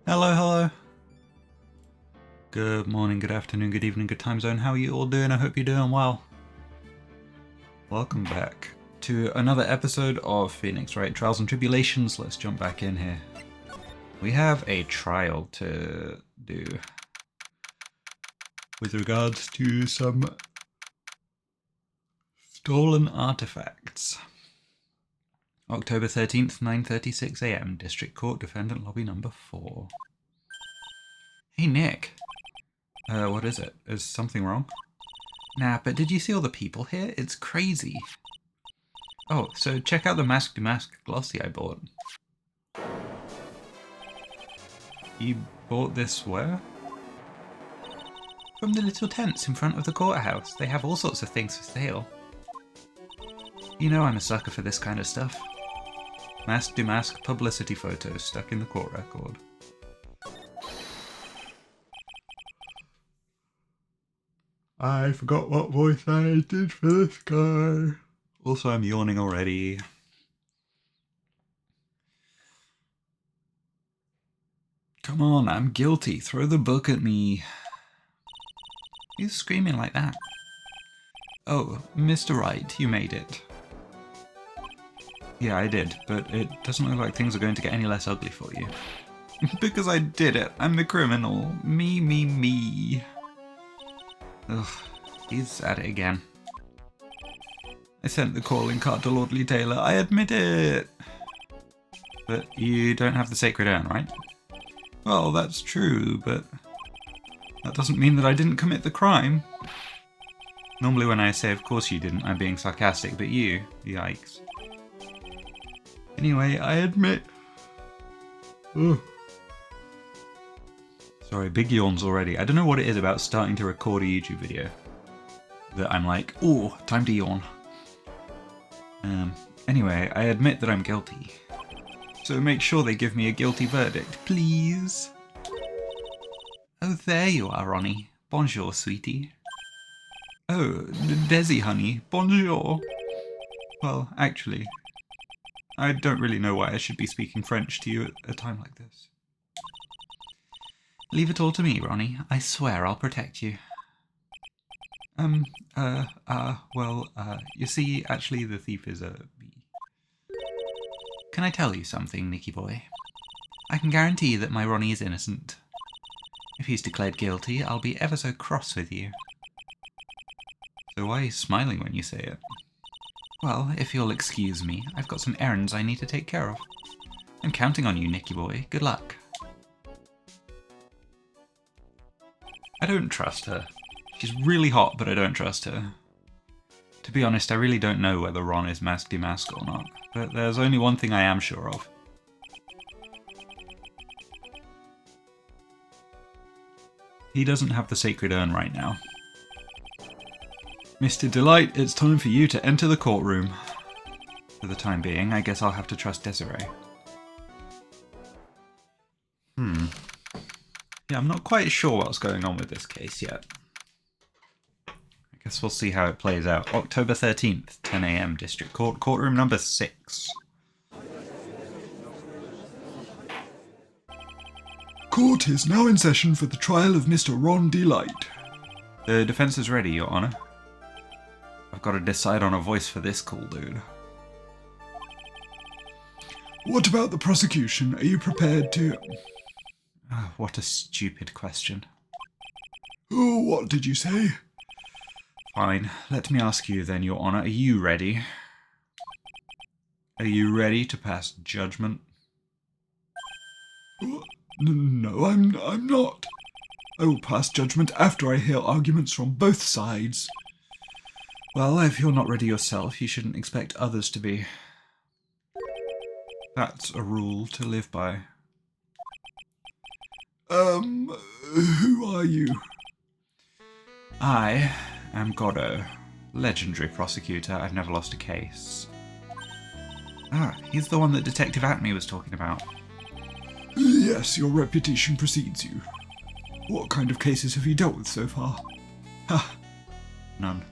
Hello, hello. Good morning, good afternoon, good evening, good time zone. How are you all doing? I hope you're doing well. Welcome back to another episode of Phoenix Wright Trials and Tribulations. Let's jump back in here. We have a trial to do with regards to some stolen artifacts. October 13th, 9:36 AM, District Court, Defendant Lobby number 4. Hey Nick. What is it? Is something wrong? Nah, but did you see all the people here? It's crazy. Oh, so check out the Mask Demasque glossy I bought. You bought this where? From the little tents in front of the courthouse. They have all sorts of things for sale. You know I'm a sucker for this kind of stuff. Mask Demasque publicity photos stuck in the court record. I forgot what voice I did for this guy. Also, I'm yawning already. Come on, I'm guilty. Throw the book at me. Who's screaming like that? Oh, Mr. Wright, you made it. Yeah, I did, but it doesn't look like things are going to get any less ugly for you. Because I did it. I'm the criminal. Me. Ugh, he's at it again. I sent the calling card to Lordly Taylor. I admit it. But you don't have the sacred urn, right? Well, that's true, but that doesn't mean that I didn't commit the crime. Normally when I say of course you didn't, I'm being sarcastic, but you, yikes. Anyway, I admit. Ugh. Sorry, big yawns already. I don't know what it is about starting to record a YouTube video that I'm like, ooh, time to yawn. Anyway, I admit that I'm guilty. So make sure they give me a guilty verdict, please. Oh, there you are, Ronnie. Bonjour, sweetie. Oh, Desi, honey. Bonjour. Well, actually, I don't really know why I should be speaking French to you at a time like this. Leave it all to me, Ronnie. I swear I'll protect you. You see, actually the thief is a bee. Can I tell you something, Nicky boy? I can guarantee that my Ronnie is innocent. If he's declared guilty, I'll be ever so cross with you. So why are you smiling when you say it? Well, if you'll excuse me, I've got some errands I need to take care of. I'm counting on you, Nicky boy. Good luck. I don't trust her. She's really hot, but I don't trust her. To be honest, I really don't know whether Ron is Mask Demasque or not, but there's only one thing I am sure of. He doesn't have the sacred urn right now. Mr. Delight, it's time for you to enter the courtroom. For the time being, I guess I'll have to trust Desiree. Yeah, I'm not quite sure what's going on with this case yet. I guess we'll see how it plays out. October 13th, 10 AM, District Court, courtroom number 6. Court is now in session for the trial of Mr. Ron Delight. The defense is ready, Your Honor. I've got to decide on a voice for this cool dude. What about the prosecution? Are you prepared to... Oh, what a stupid question. Oh, what did you say? Fine, let me ask you then, Your Honor. Are you ready? Are you ready to pass judgment? No, I'm not. I will pass judgment after I hear arguments from both sides. Well, if you're not ready yourself, you shouldn't expect others to be. That's a rule to live by. Who are you? I am Goddo, legendary prosecutor. I've never lost a case. Ah, he's the one that Detective Atney was talking about. Yes, your reputation precedes you. What kind of cases have you dealt with so far? Ha! None.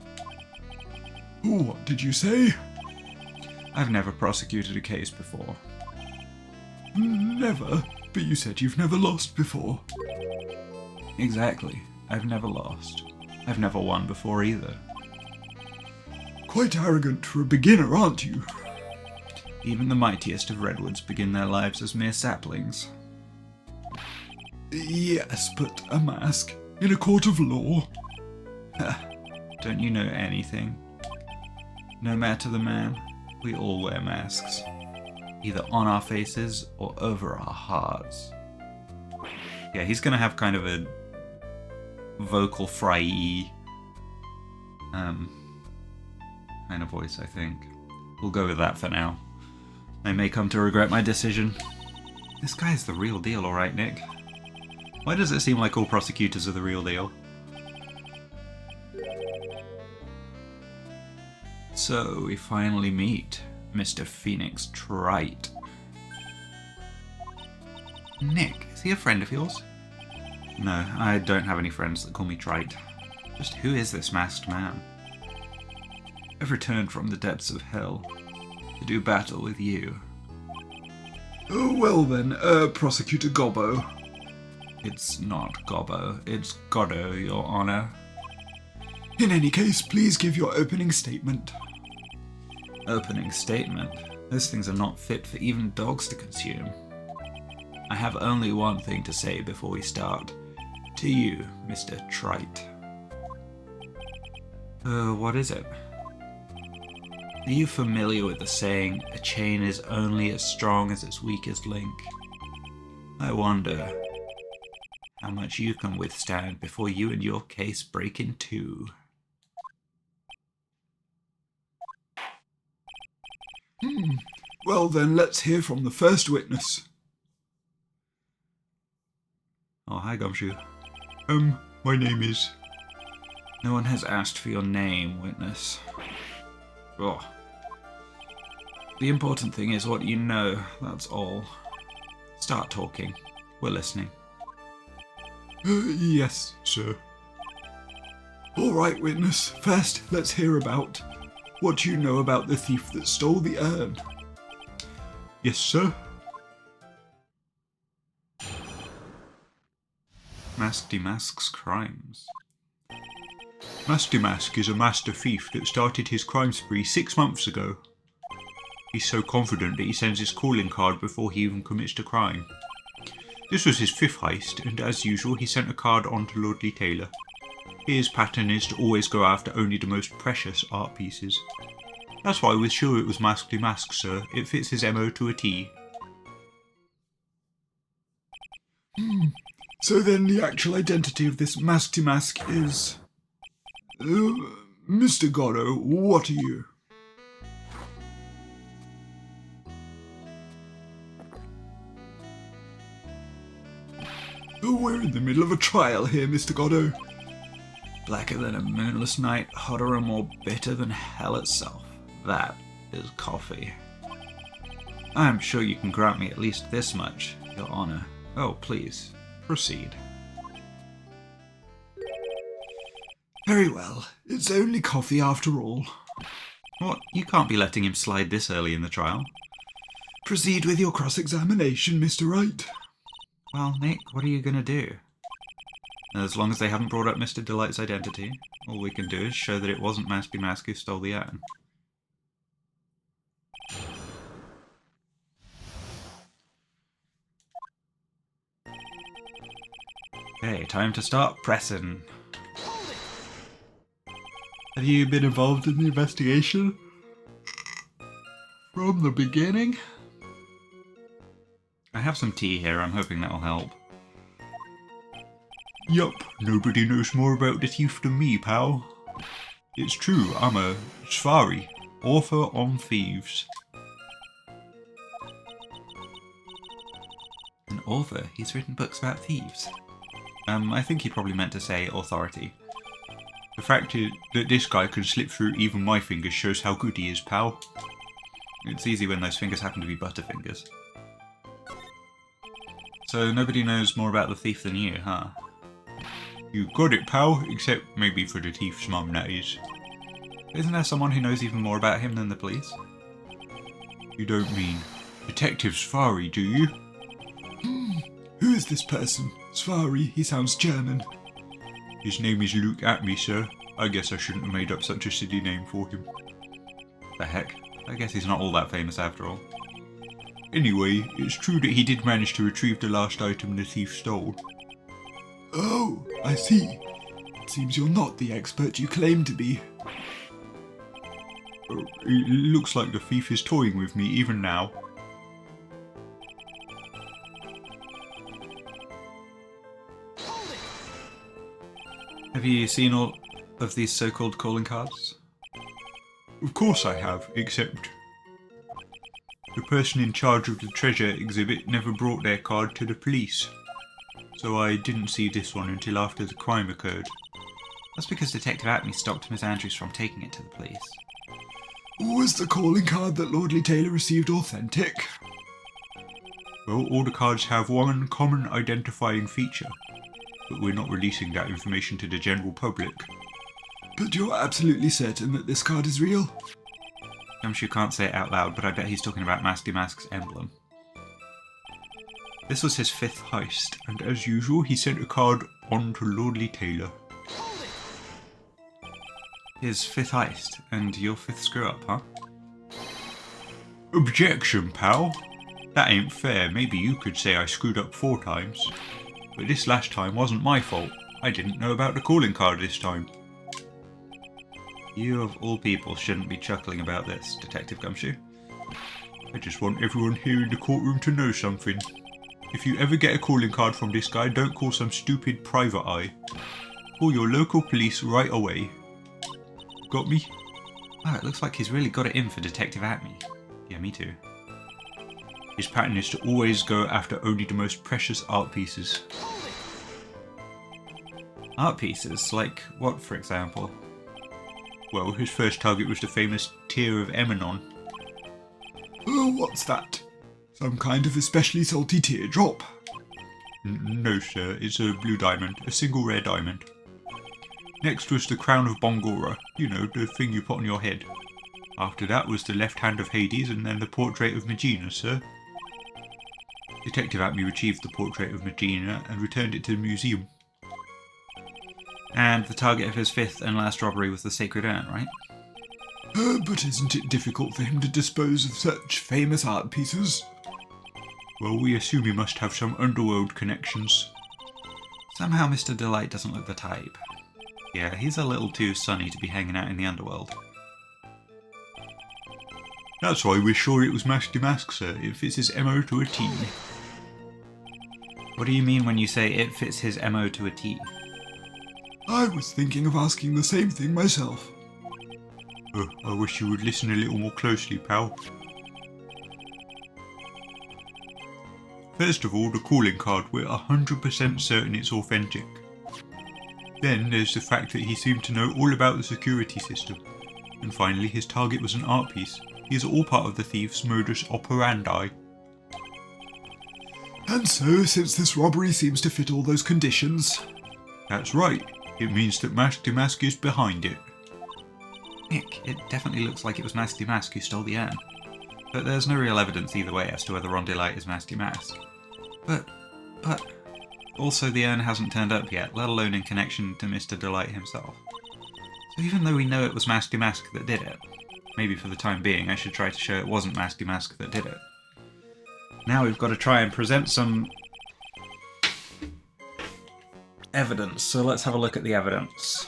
What did you say? I've never prosecuted a case before. Never? But you said you've never lost before. Exactly. I've never lost. I've never won before either. Quite arrogant for a beginner, aren't you? Even the mightiest of redwoods begin their lives as mere saplings. Yes, but a mask in a court of law? Don't you know anything? No matter the man, we all wear masks. Either on our faces or over our hearts. Yeah, he's gonna have kind of a vocal fry-y kind of voice, I think. We'll go with that for now. I may come to regret my decision. This guy's the real deal, alright, Nick. Why does it seem like all prosecutors are the real deal? So, we finally meet Mr. Phoenix Wright. Nick, is he a friend of yours? No, I don't have any friends that call me Trite. Just who is this masked man? I've returned from the depths of hell to do battle with you. Oh, well then, Prosecutor Gobbo. It's not Gobbo, it's Goddo, Your Honor. In any case, please give your opening statement. Opening statement? Those things are not fit for even dogs to consume. I have only one thing to say before we start. To you, Mr. Trite. What is it? Are you familiar with the saying, a chain is only as strong as its weakest link? I wonder how much you can withstand before you and your case break in two. Well then, let's hear from the first witness. Oh, hi, Gumshoe. My name is... No one has asked for your name, witness. Oh. The important thing is what you know, that's all. Start talking. We're listening. Yes, sir. Alright, witness. First, let's hear about what you know about the thief that stole the urn. Yes, sir. Mask Demasque's crimes. Mask Demasque is a master thief that started his crime spree 6 months ago. He's so confident that he sends his calling card before he even commits the crime. This was his 5th heist, and as usual he sent a card on to Lordly Taylor. His pattern is to always go after only the most precious art pieces. That's why I was sure it was Mask Demasque, sir. It fits his MO to a T. So then the actual identity of this Mask Demasque is... Mr. Goddo, what are you? We're in the middle of a trial here, Mr. Goddo. Blacker than a moonless night, hotter and more bitter than hell itself. That is coffee. I am sure you can grant me at least this much, Your Honor. Oh, please, proceed. Very well. It's only coffee after all. What? You can't be letting him slide this early in the trial. Proceed with your cross-examination, Mr. Wright. Well, Nick, what are you going to do? As long as they haven't brought up Mr. Delight's identity, all we can do is show that it wasn't Mask Demasque who stole the urn. Okay, time to start pressing. Have you been involved in the investigation? From the beginning? I have some tea here, I'm hoping that'll help. Yup, nobody knows more about the thief than me, pal. It's true, I'm a Safari, author on thieves. An author? He's written books about thieves. I think he probably meant to say authority. The fact is that this guy can slip through even my fingers shows how good he is, pal. It's easy when those fingers happen to be butterfingers. So nobody knows more about the thief than you, huh? You got it, pal, except maybe for the thief's mum, that is. Isn't there someone who knows even more about him than the police? You don't mean Detective Safari, do you? Who is this person? Svari, he sounds German. His name is Luke Atme, sir. I guess I shouldn't have made up such a silly name for him. The heck? I guess he's not all that famous after all. Anyway, it's true that he did manage to retrieve the last item the thief stole. Oh, I see. It seems you're not the expert you claim to be. It looks like the thief is toying with me even now. Have you seen all of these so-called calling cards? Of course I have, except the person in charge of the treasure exhibit never brought their card to the police. So I didn't see this one until after the crime occurred. That's because Detective Atme stopped Miss Andrews from taking it to the police. Was the calling card that Lordly Taylor received authentic? Well, all the cards have one common identifying feature, but we're not releasing that information to the general public. But you're absolutely certain that this card is real? Gumshoe can't say it out loud, but I bet he's talking about Mask Demasque's emblem. This was his 5th heist, and as usual he sent a card on to Lordly Taylor. His 5th heist, and your 5th screw-up, huh? Objection, pal. That ain't fair. Maybe you could say I screwed up 4 times. But this last time wasn't my fault. I didn't know about the calling card this time. You of all people shouldn't be chuckling about this, Detective Gumshoe. I just want everyone here in the courtroom to know something. If you ever get a calling card from this guy, don't call some stupid private eye. Call your local police right away. Got me? Oh, it looks like he's really got it in for Detective Atme. Yeah, me too. His pattern is to always go after only the most precious art pieces. Art pieces? Like what, for example? Well, his first target was the famous Tear of Emanon. Oh, what's that? Some kind of especially salty teardrop? No, sir, it's a blue diamond, a single rare diamond. Next was the Crown of Bongora, you know, the thing you put on your head. After that was the left hand of Hades, and then the portrait of Megina, sir. Detective Atme retrieved the portrait of Megina and returned it to the museum. And the target of his 5th and last robbery was the Sacred Urn, right? But isn't it difficult for him to dispose of such famous art pieces? Well, we assume he must have some underworld connections. Somehow Mr. Delight doesn't look the type. Yeah, he's a little too sunny to be hanging out in the underworld. That's why we're sure it was Mask Demasque, sir. It fits his MO to a T. What do you mean when you say it fits his MO to a T? I was thinking of asking the same thing myself. I wish you would listen a little more closely, pal. First of all, the calling card, we're 100% certain it's authentic. Then there's the fact that he seemed to know all about the security system. And finally, his target was an art piece. He is all part of the thief's modus operandi. And so, since this robbery seems to fit all those conditions... That's right. It means that Mask Demasque is behind it. Nick, it definitely looks like it was Mask Demasque who stole the urn. But there's no real evidence either way as to whether Ron Delight is Mask Demasque. But... Also, the urn hasn't turned up yet, let alone in connection to Mr. Delight himself. So even though we know it was Mask Demasque that did it, maybe for the time being I should try to show it wasn't Mask Demasque that did it. Now we've got to try and present some evidence, so let's have a look at the evidence.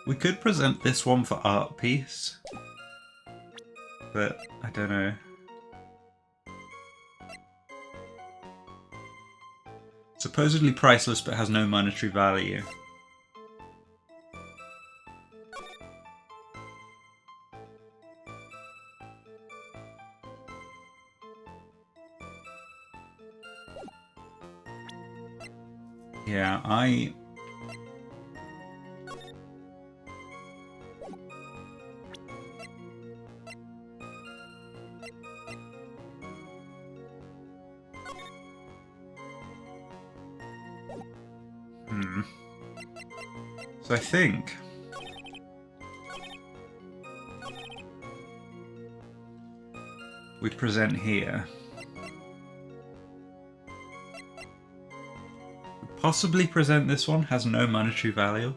We could present this one for art piece, but I don't know. Supposedly priceless but has no monetary value. Yeah, So I think... we present here. Possibly present this one, has no monetary value.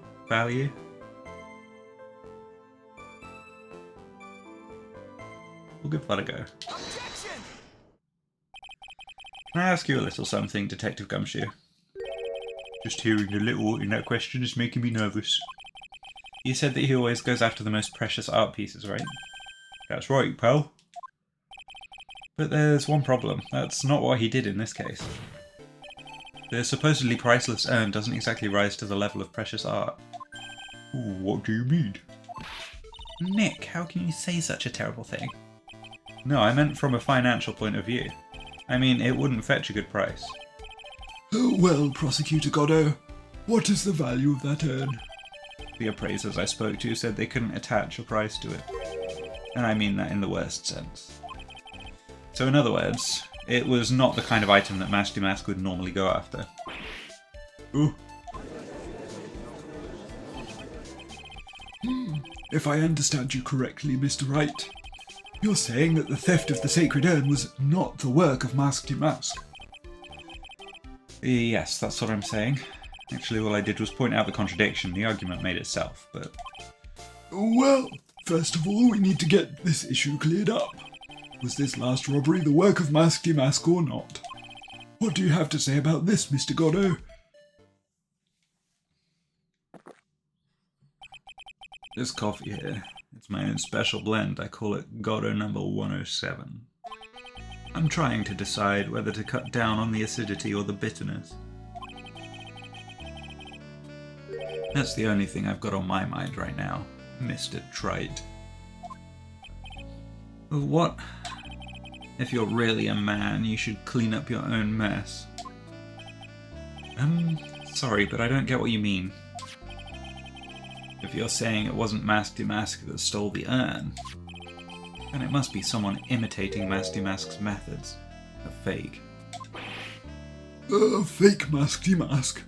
We'll give that a go. Objection! Can I ask you a little something, Detective Gumshoe? Just hearing the little in that question is making me nervous. You said that he always goes after the most precious art pieces, right? That's right, pal. But there's one problem. That's not what he did in this case. The supposedly priceless urn doesn't exactly rise to the level of precious art. Ooh, what do you mean? Nick, how can you say such a terrible thing? No, I meant from a financial point of view. I mean, it wouldn't fetch a good price. Oh, well, Prosecutor Goddo, what is the value of that urn? The appraisers I spoke to said they couldn't attach a price to it. And I mean that in the worst sense. So in other words, it was not the kind of item that Mask Demasque would normally go after. Oh, If I understand you correctly, Mr. Wright, you're saying that the theft of the sacred urn was not the work of Mask Demasque. Yes, that's what I'm saying. Actually, all I did was point out the contradiction. The argument made itself, but... Well, first of all, we need to get this issue cleared up. Was this last robbery the work of Mask Demasque or not? What do you have to say about this, Mr. Goddo? This coffee here, it's my own special blend. I call it Goddo number 107. I'm trying to decide whether to cut down on the acidity or the bitterness. That's the only thing I've got on my mind right now, Mr. Trite. What? If you're really a man, you should clean up your own mess. Sorry, but I don't get what you mean. If you're saying it wasn't Mask Demasque that stole the urn, then it must be someone imitating Mask Demasque's methods. A fake. Fake Mask Demasque.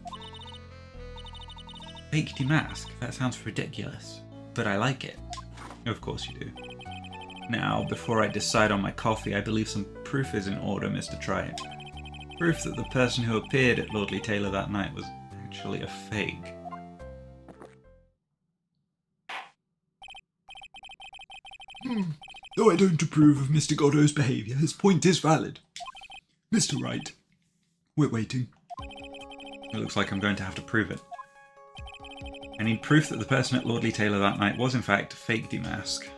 Fake Demasque? That sounds ridiculous. But I like it. Of course you do. Now, before I decide on my coffee, I believe some proof is in order, Mr. Trite. Proof that the person who appeared at Lordly Taylor that night was actually a fake. Though I don't approve of Mr. Goddo's behaviour, his point is valid. Mr. Wright, we're waiting. It looks like I'm going to have to prove it. I need proof that the person at Lordly Taylor that night was in fact fake Demasque.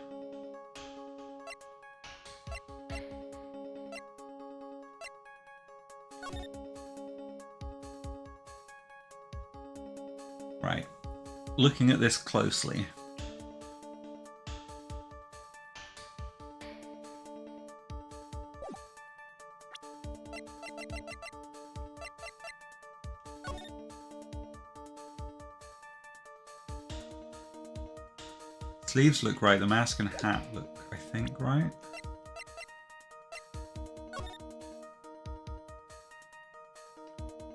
Right. Looking at this closely. Sleeves look right, the mask and hat look, I think, right?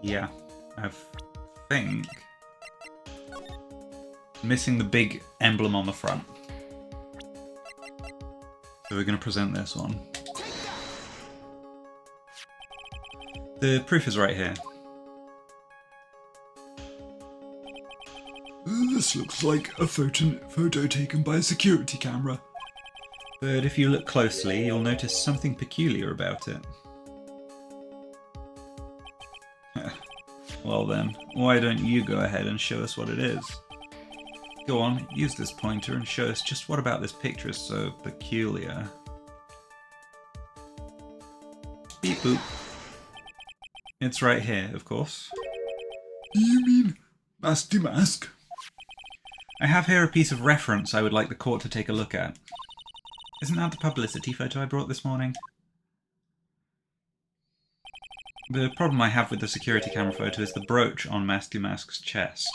Yeah, I think. Missing the big emblem on the front. So we're going to present this one. The proof is right here. This looks like a photo taken by a security camera. But if you look closely, you'll notice something peculiar about it. Well then, why don't you go ahead and show us what it is? Go on, use this pointer and show us just what about this picture is so peculiar. Beep boop. It's right here, of course. You mean Mask Demasque? I have here a piece of reference I would like the court to take a look at. Isn't that the publicity photo I brought this morning? The problem I have with the security camera photo is the brooch on Mask Demasque's chest.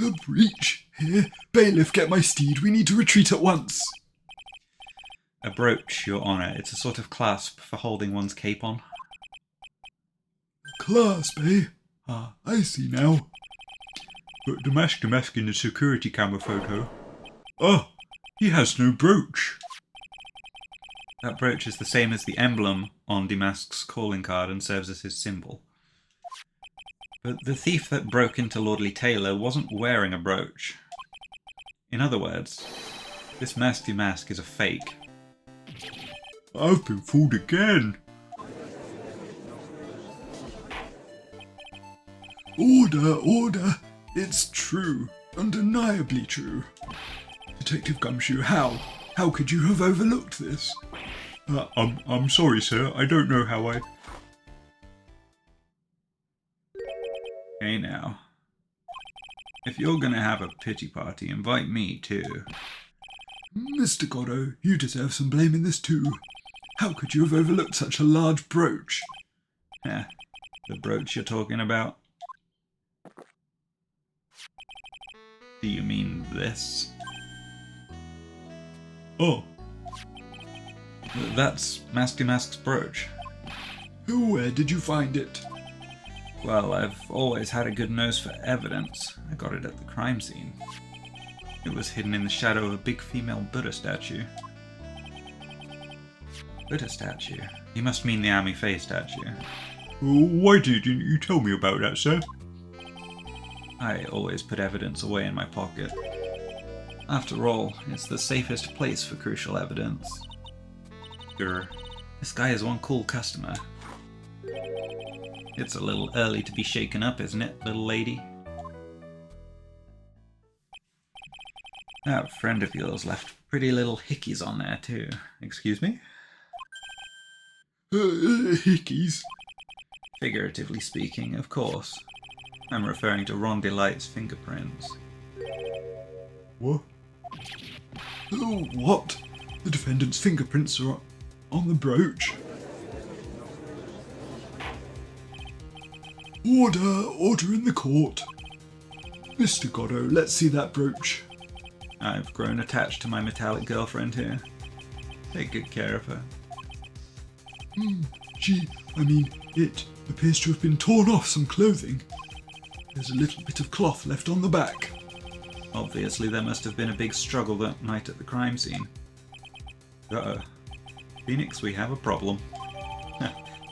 A breach? Here, bailiff, get my steed. We need to retreat at once. A brooch, Your Honour. It's a sort of clasp for holding one's cape on. Clasp, eh? Ah, I see now. But the Mask Demasque in the security camera photo. Oh, he has no brooch. That brooch is the same as the emblem on Demasque's calling card and serves as his symbol. But the thief that broke into Lordly Taylor wasn't wearing a brooch. In other words, this Mask Demasque is a fake. I've been fooled again. Order, order! It's true. Undeniably true. Detective Gumshoe, how? How could you have overlooked this? I'm sorry, sir. I don't know how I... Hey now. If you're gonna have a pity party, invite me too. Mr. Goddo, you deserve some blame in this too. How could you have overlooked such a large brooch? Heh, the brooch you're talking about? Do you mean this? Oh, That's Mask Demasque's brooch. Where did you find it? Well, I've always had a good nose for evidence. I got it at the crime scene. It was hidden in the shadow of a big female Buddha statue. Buddha statue? You must mean the Ami Faye statue. why didn't you tell me about that, sir? I always put evidence away in my pocket. After all, it's the safest place for crucial evidence. Grr. This guy is one cool customer. It's a little early to be shaken up, isn't it, little lady? That friend of yours left pretty little hickeys on there too. Excuse me? Hickeys. Figuratively speaking, of course. I'm referring to Ron Delight's fingerprints. What? Oh, what? The defendant's fingerprints are on the brooch. Order! Order in the court. Mr. Goddo, let's see that brooch. I've grown attached to my metallic girlfriend here. Take good care of her. It appears to have been torn off some clothing. There's a little bit of cloth left on the back. Obviously there must have been a big struggle that night at the crime scene. Uh-oh. Phoenix, we have a problem.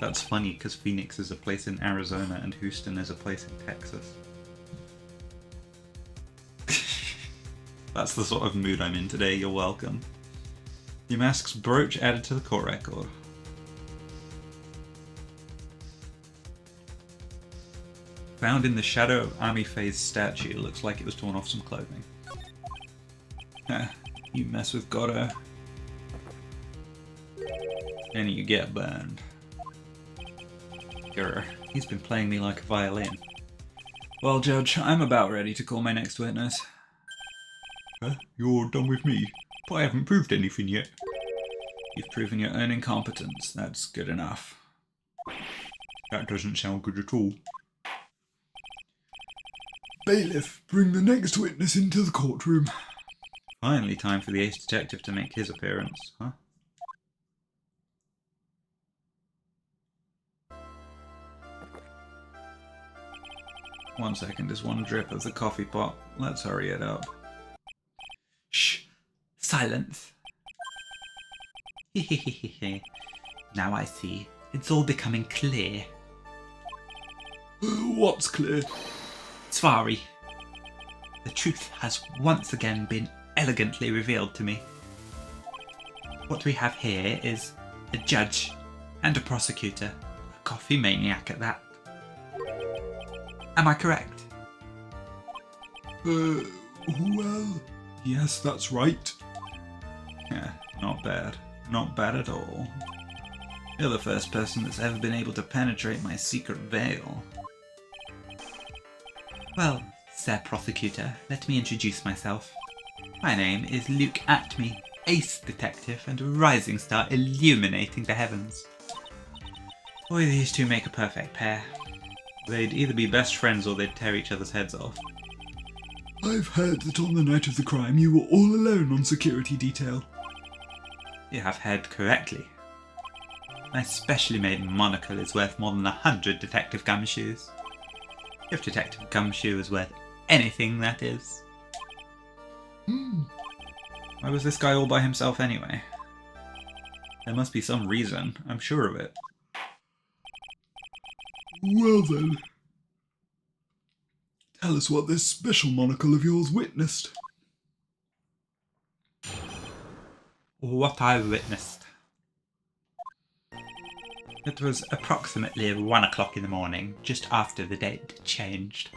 That's funny, because Phoenix is a place in Arizona and Houston is a place in Texas. That's the sort of mood I'm in today, you're welcome. Demasque's brooch added to the court record. Found in the shadow of Ami Faye's statue, looks like it was torn off some clothing. You mess with Goddo, and you get burned. Grr, he's been playing me like a violin. Well, Judge, I'm about ready to call my next witness. Huh? You're done with me? But I haven't proved anything yet. You've proven your own incompetence. That's good enough. That doesn't sound good at all. Bailiff, bring the next witness into the courtroom. Finally time for the ace detective to make his appearance, huh? One second, there's one drip of the coffee pot. Let's hurry it up. Shh! Silence! Now I see. It's all becoming clear. What's clear? Svari. The truth has once again been elegantly revealed to me. What we have here is a judge and a prosecutor, a coffee maniac at that. Am I correct? Well, yes, that's right. Yeah, not bad. Not bad at all. You're the first person that's ever been able to penetrate my secret veil. Well, Sir Prosecutor, let me introduce myself. My name is Luke Atme, ace detective and a rising star illuminating the heavens. Boy, these two make a perfect pair. They'd either be best friends or they'd tear each other's heads off. I've heard that on the night of the crime you were all alone on security detail. You have heard correctly. My specially made monocle is worth more than 100 Detective Gumshoes. If Detective Gumshoe is worth anything, that is. Why was this guy all by himself anyway? There must be some reason. I'm sure of it. Well then, tell us what this special monocle of yours witnessed. What I witnessed. It was approximately 1 o'clock in the morning, just after the date changed.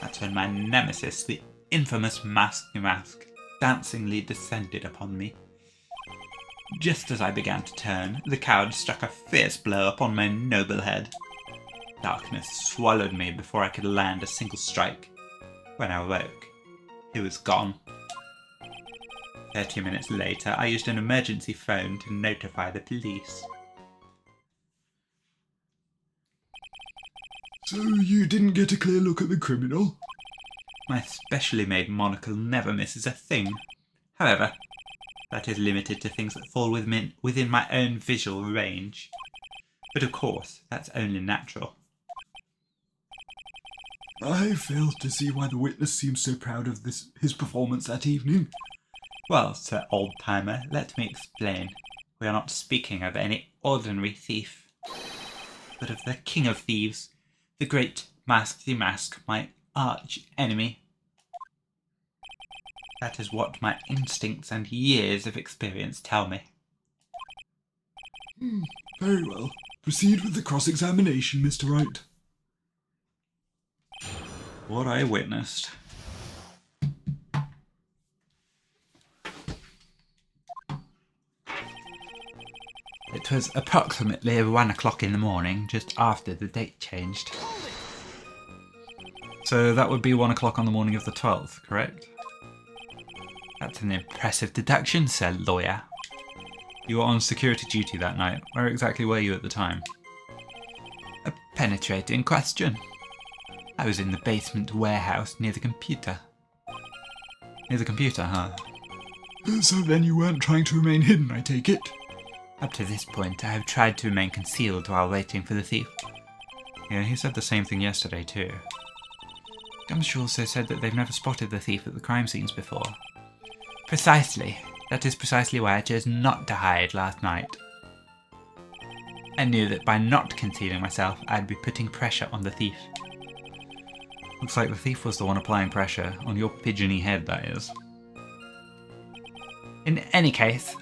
That's when my nemesis, the infamous Mask Demasque, dancingly descended upon me. Just as I began to turn, the coward struck a fierce blow upon my noble head. Darkness swallowed me before I could land a single strike. When I awoke, he was gone. 30 minutes later, I used an emergency phone to notify the police. So you didn't get a clear look at the criminal? My specially made monocle never misses a thing. However, that is limited to things that fall within my own visual range. But of course, that's only natural. I fail to see why the witness seems so proud of his performance that evening. Well, Sir Old-Timer, let me explain. We are not speaking of any ordinary thief, but of the king of thieves, the great Mask Demasque, my arch-enemy. That is what my instincts and years of experience tell me. Very well. Proceed with the cross-examination, Mr. Wright. What I witnessed. It was approximately 1 o'clock in the morning, just after the date changed. So that would be 1 o'clock on the morning of the 12th, correct? That's an impressive deduction, Sir Lawyer. You were on security duty that night. Where exactly were you at the time? A penetrating question. I was in the basement warehouse near the computer. Near the computer, huh? So then you weren't trying to remain hidden, I take it? Up to this point, I have tried to remain concealed while waiting for the thief. Yeah, he said the same thing yesterday too. Gumshoe also said that they've never spotted the thief at the crime scenes before. Precisely. That is precisely why I chose not to hide last night. I knew that by not concealing myself, I'd be putting pressure on the thief. Looks like the thief was the one applying pressure, on your pigeony head, that is. In any case,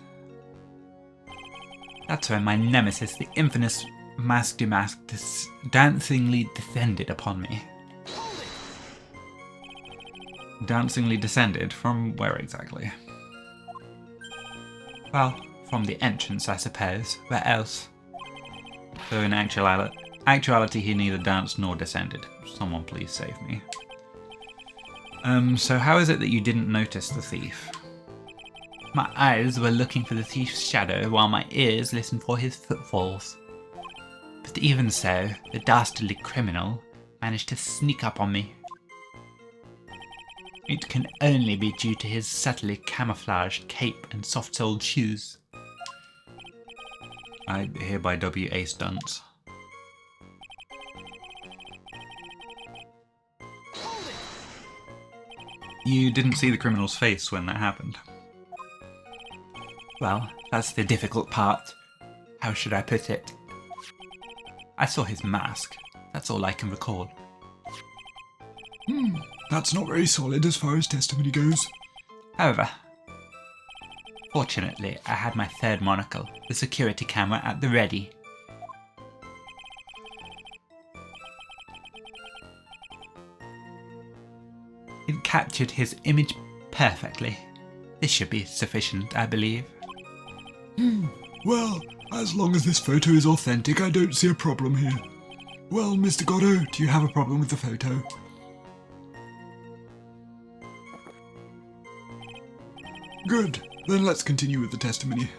that's when my nemesis, the infamous Mask Demasque, dancingly descended upon me. Dancingly descended? From where exactly? Well, from the entrance, I suppose. Where else? So in actuality, he neither danced nor descended. Someone please save me. So how is it that you didn't notice the thief? My eyes were looking for the thief's shadow while my ears listened for his footfalls. But even so, the dastardly criminal managed to sneak up on me. It can only be due to his subtly camouflaged cape and soft-soled shoes. I hereby W.A. stunts. You didn't see the criminal's face when that happened? Well, that's the difficult part. How should I put it? I saw his mask. That's all I can recall. That's not very solid as far as testimony goes. However, fortunately, I had my third monocle, the security camera, at the ready. It captured his image perfectly. This should be sufficient, I believe. Well, as long as this photo is authentic, I don't see a problem here. Well, Mr. Godot, do you have a problem with the photo? Good. Then let's continue with the testimony.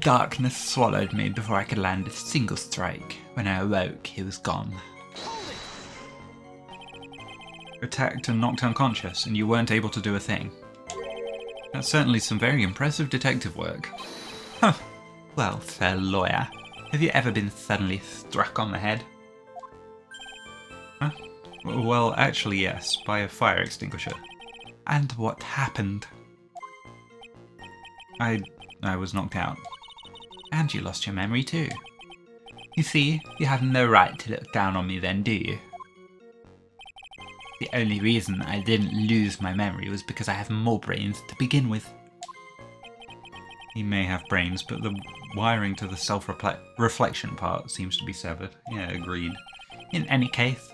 Darkness swallowed me before I could land a single strike. When I awoke, he was gone. Attacked and knocked unconscious, and you weren't able to do a thing. That's certainly some very impressive detective work. Huh. Well, Sir Lawyer, have you ever been suddenly struck on the head? Huh? Well, actually yes, by a fire extinguisher. And what happened? I was knocked out. And you lost your memory too. You see, you have no right to look down on me then, do you? The only reason I didn't lose my memory was because I have more brains to begin with. He may have brains, but the wiring to the self-reflection part seems to be severed. Yeah, agreed. In any case,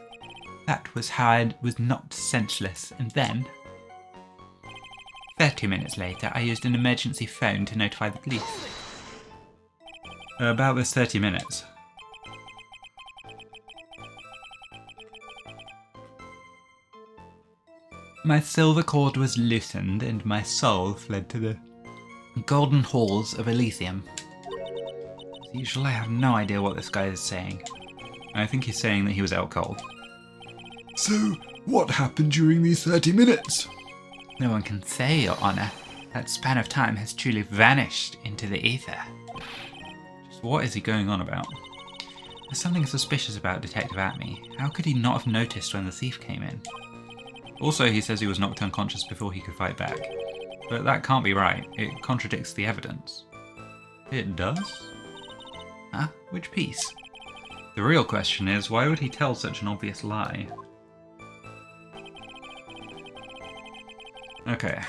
that was how I was knocked senseless, and then 30 minutes later, I used an emergency phone to notify the police. About this 30 minutes. My silver cord was loosened and my soul fled to the golden halls of Elysium. As usual, I have no idea what this guy is saying. I think he's saying that he was out cold. So, what happened during these 30 minutes? No one can say, Your Honor. That span of time has truly vanished into the ether. Just what is he going on about? There's something suspicious about Detective Atme. How could he not have noticed when the thief came in? Also, he says he was knocked unconscious before he could fight back. But that can't be right. It contradicts the evidence. It does? Huh? Which piece? The real question is, why would he tell such an obvious lie? Okay.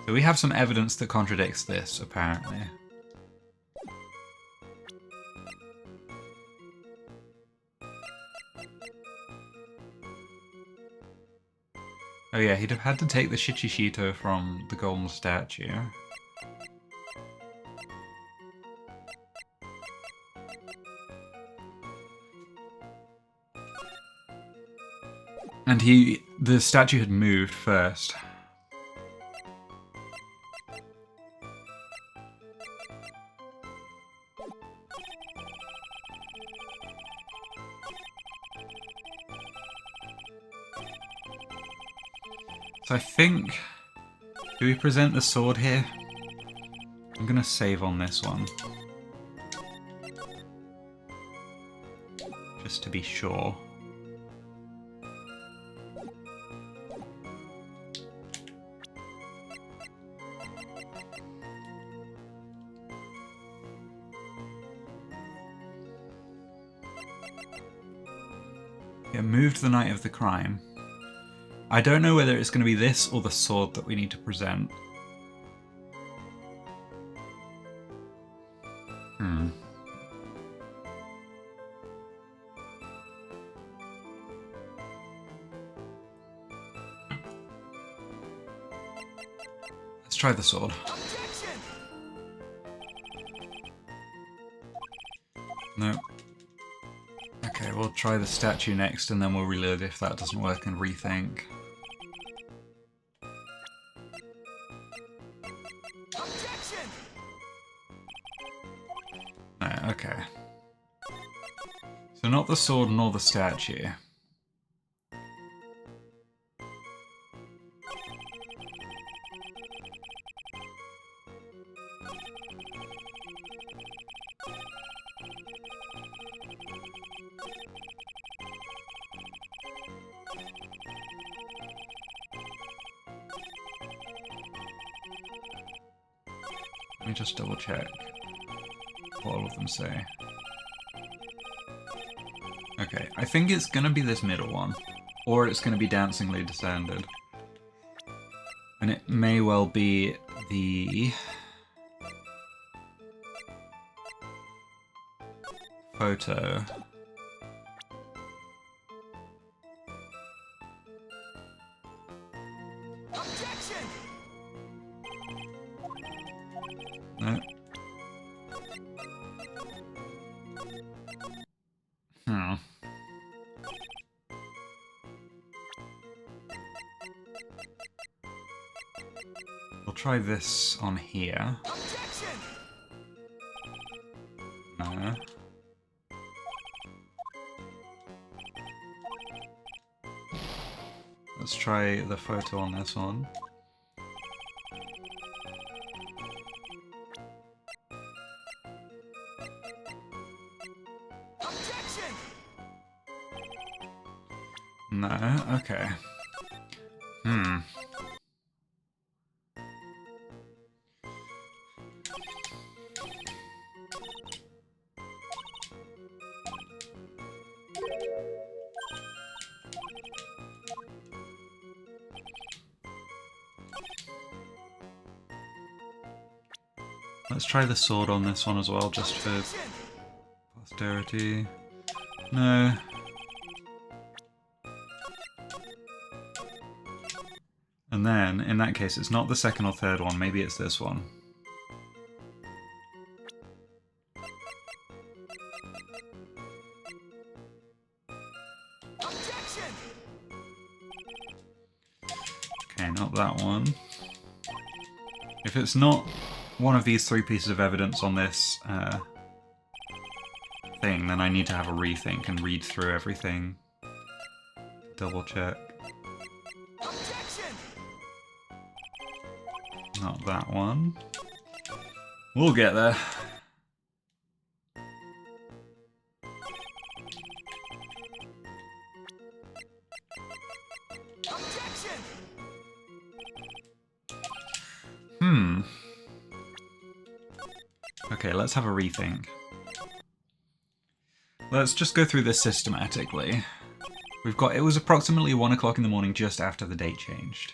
So we have some evidence that contradicts this, apparently. Oh yeah, he'd have had to take the Shichishito from the golden statue. And the statue had moved first. So I think, do we present the sword here? I'm gonna save on this one. Just to be sure. It moved the night of the crime. I don't know whether it's going to be this or the sword that we need to present. Let's try the sword. No. Okay, we'll try the statue next and then we'll reload if that doesn't work and rethink. No, okay. So not the sword nor the statue. Let me just double check what all of them say. Okay, I think it's gonna be this middle one, or it's gonna be Dancingly Descended. And it may well be the photo. No. We'll try this on here. No. Let's try the photo on this one. No, okay. Hmm. Let's try the sword on this one as well, just for posterity. No. And then, in that case, it's not the second or third one, maybe it's this one. Okay, not that one. If it's not one of these three pieces of evidence on this thing, then I need to have a rethink and read through everything. Double check. Not that one. We'll get there. Okay, let's have a rethink. Let's just go through this systematically. We've got, it was approximately 1 o'clock in the morning just after the date changed.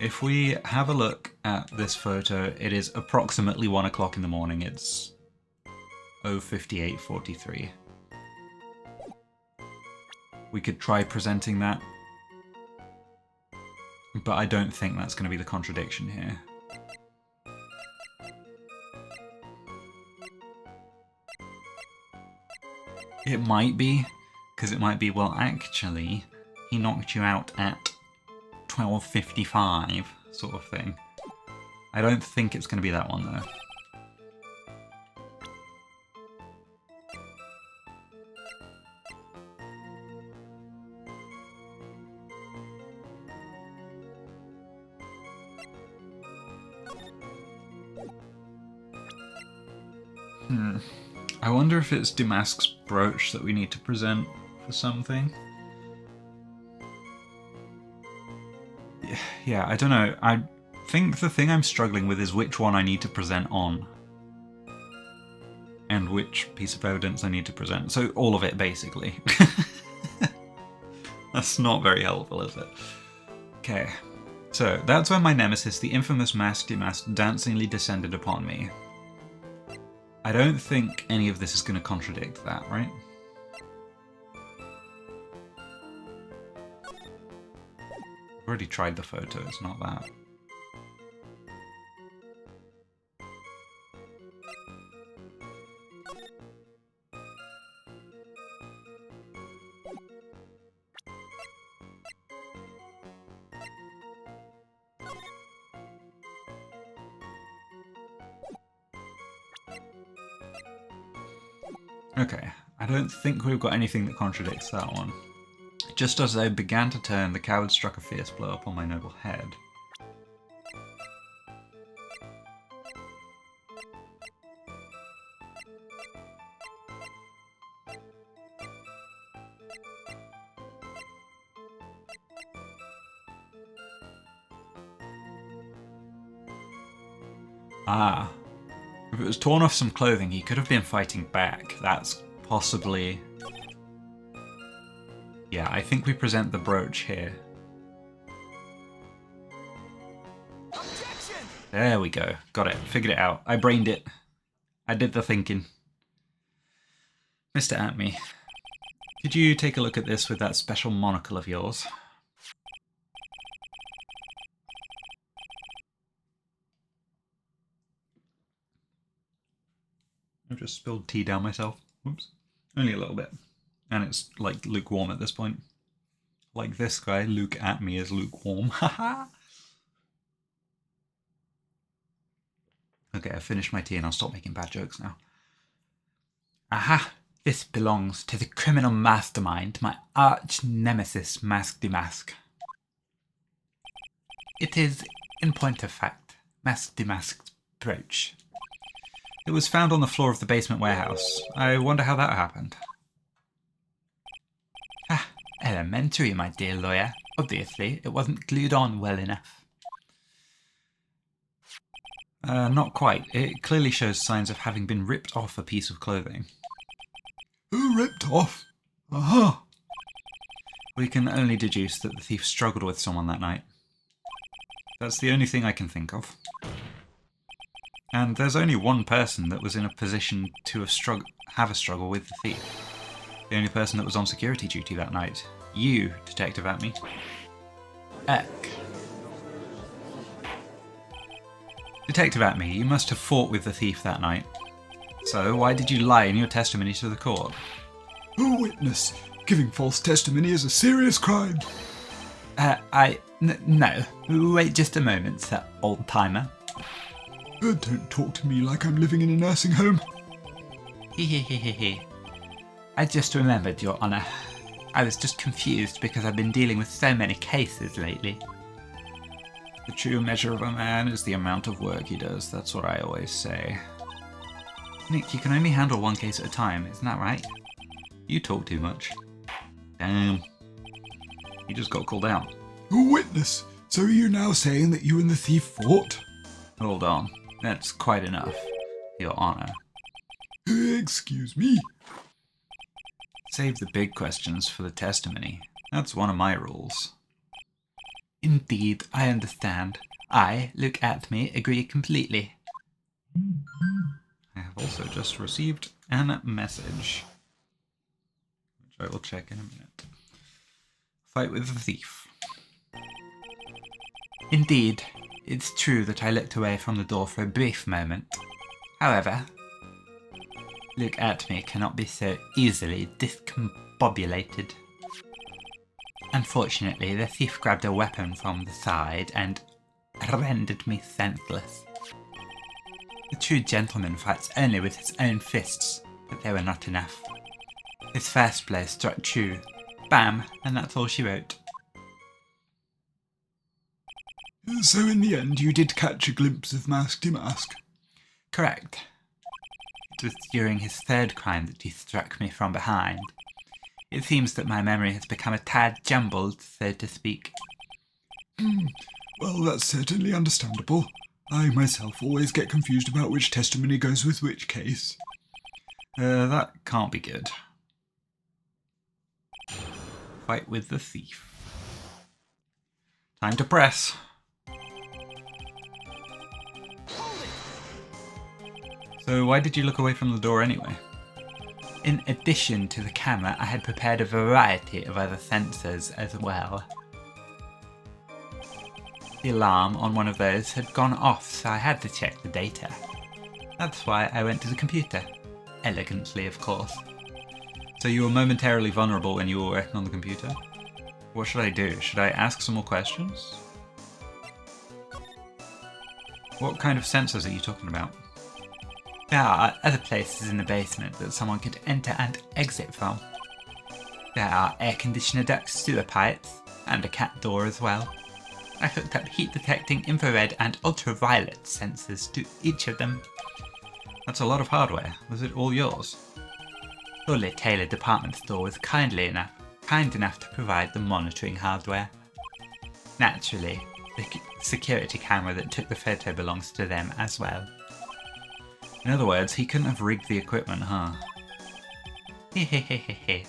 If we have a look at this photo, it is approximately 1 o'clock in the morning. It's 0:58:43. We could try presenting that, but I don't think that's going to be the contradiction here. It might be, because it might be, well, actually, he knocked you out at 12:55, sort of thing. I don't think it's going to be that one, though. I wonder if it's Demasque's brooch that we need to present for something. Yeah, I don't know. I think the thing I'm struggling with is which one I need to present on. And which piece of evidence I need to present. So all of it, basically. That's not very helpful, is it? Okay. So, that's when my nemesis, the infamous Mask Demasque, dancingly descended upon me. I don't think any of this is going to contradict that, right? I've already tried the photo, it's not that. Okay, I don't think we've got anything that contradicts that one. Just as I began to turn, the coward struck a fierce blow upon my noble head. Ah. If it was torn off some clothing, he could have been fighting back. That's possibly... Yeah, I think we present the brooch here. Objection! There we go. Got it. Figured it out. I brained it. I did the thinking. Mr. Atme, could you take a look at this with that special monocle of yours? I've just spilled tea down myself. Whoops. Only a little bit. And it's, like, lukewarm at this point. Like this guy, Luke Atme, is lukewarm. Haha! Okay, I've finished my tea and I'll stop making bad jokes now. Aha! This belongs to the criminal mastermind, my arch nemesis, Mask Demasque. It is, in point of fact, Mask Demasque's brooch. It was found on the floor of the basement warehouse. I wonder how that happened. Ah, elementary, my dear lawyer. Obviously, it wasn't glued on well enough. Not quite. It clearly shows signs of having been ripped off a piece of clothing. Who ripped off? Aha! We can only deduce that the thief struggled with someone that night. That's the only thing I can think of. And there's only one person that was in a position to have a struggle with the thief. The only person that was on security duty that night. You, Detective Atme. Eck. Detective Atme, you must have fought with the thief that night. So why did you lie in your testimony to the court? A witness. Giving false testimony is a serious crime. No. Wait just a moment, Sir Old-Timer. Don't talk to me like I'm living in a nursing home. Hehehehe. I just remembered, Your Honour. I was just confused because I've been dealing with so many cases lately. The true measure of a man is the amount of work he does. That's what I always say. Nick, you can only handle one case at a time, isn't that right? You talk too much. Damn. He just got called out. A witness. So are you now saying that you and the thief fought? Hold on. That's quite enough, Your Honour. Excuse me. Save the big questions for the testimony. That's one of my rules. Indeed, I understand. I, Luke Atme, agree completely. I have also just received a message, which I will check in a minute. Fight with the thief. Indeed, it's true that I looked away from the door for a brief moment. However, Luke Atme cannot be so easily discombobulated. Unfortunately, the thief grabbed a weapon from the side and rendered me senseless. The true gentleman fights only with his own fists, but they were not enough. His first blow struck true. Bam, and that's all she wrote. So in the end you did catch a glimpse of Mask Demasque? Correct. It was during his third crime that he struck me from behind. It seems that my memory has become a tad jumbled, so to speak. Well, that's certainly understandable. I myself always get confused about which testimony goes with which case. That can't be good. Fight with the thief. Time to press. So why did you look away from the door anyway? In addition to the camera, I had prepared a variety of other sensors as well. The alarm on one of those had gone off, so I had to check the data. That's why I went to the computer. Elegantly, of course. So you were momentarily vulnerable when you were working on the computer? What should I do? Should I ask some more questions? What kind of sensors are you talking about? There are other places in the basement that someone could enter and exit from. There are air conditioner ducts, sewer pipes, and a cat door as well. I hooked up heat detecting infrared and ultraviolet sensors to each of them. That's a lot of hardware. Was it all yours? Fully Tailored department store was kind enough to provide the monitoring hardware. Naturally, the security camera that took the photo belongs to them as well. In other words, he couldn't have rigged the equipment, huh? Hehehehe.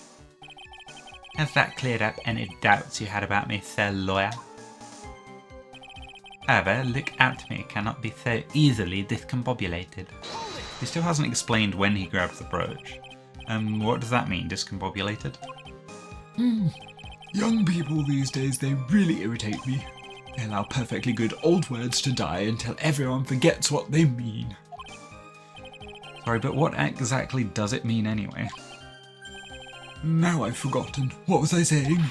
Has that cleared up any doubts you had about me, Sir Lawyer? However, Luke Atme cannot be so easily discombobulated. He still hasn't explained when he grabbed the brooch. What does that mean, discombobulated? Young people these days, they really irritate me. They allow perfectly good old words to die until everyone forgets what they mean. Sorry, but what exactly does it mean anyway? Now I've forgotten. What was I saying?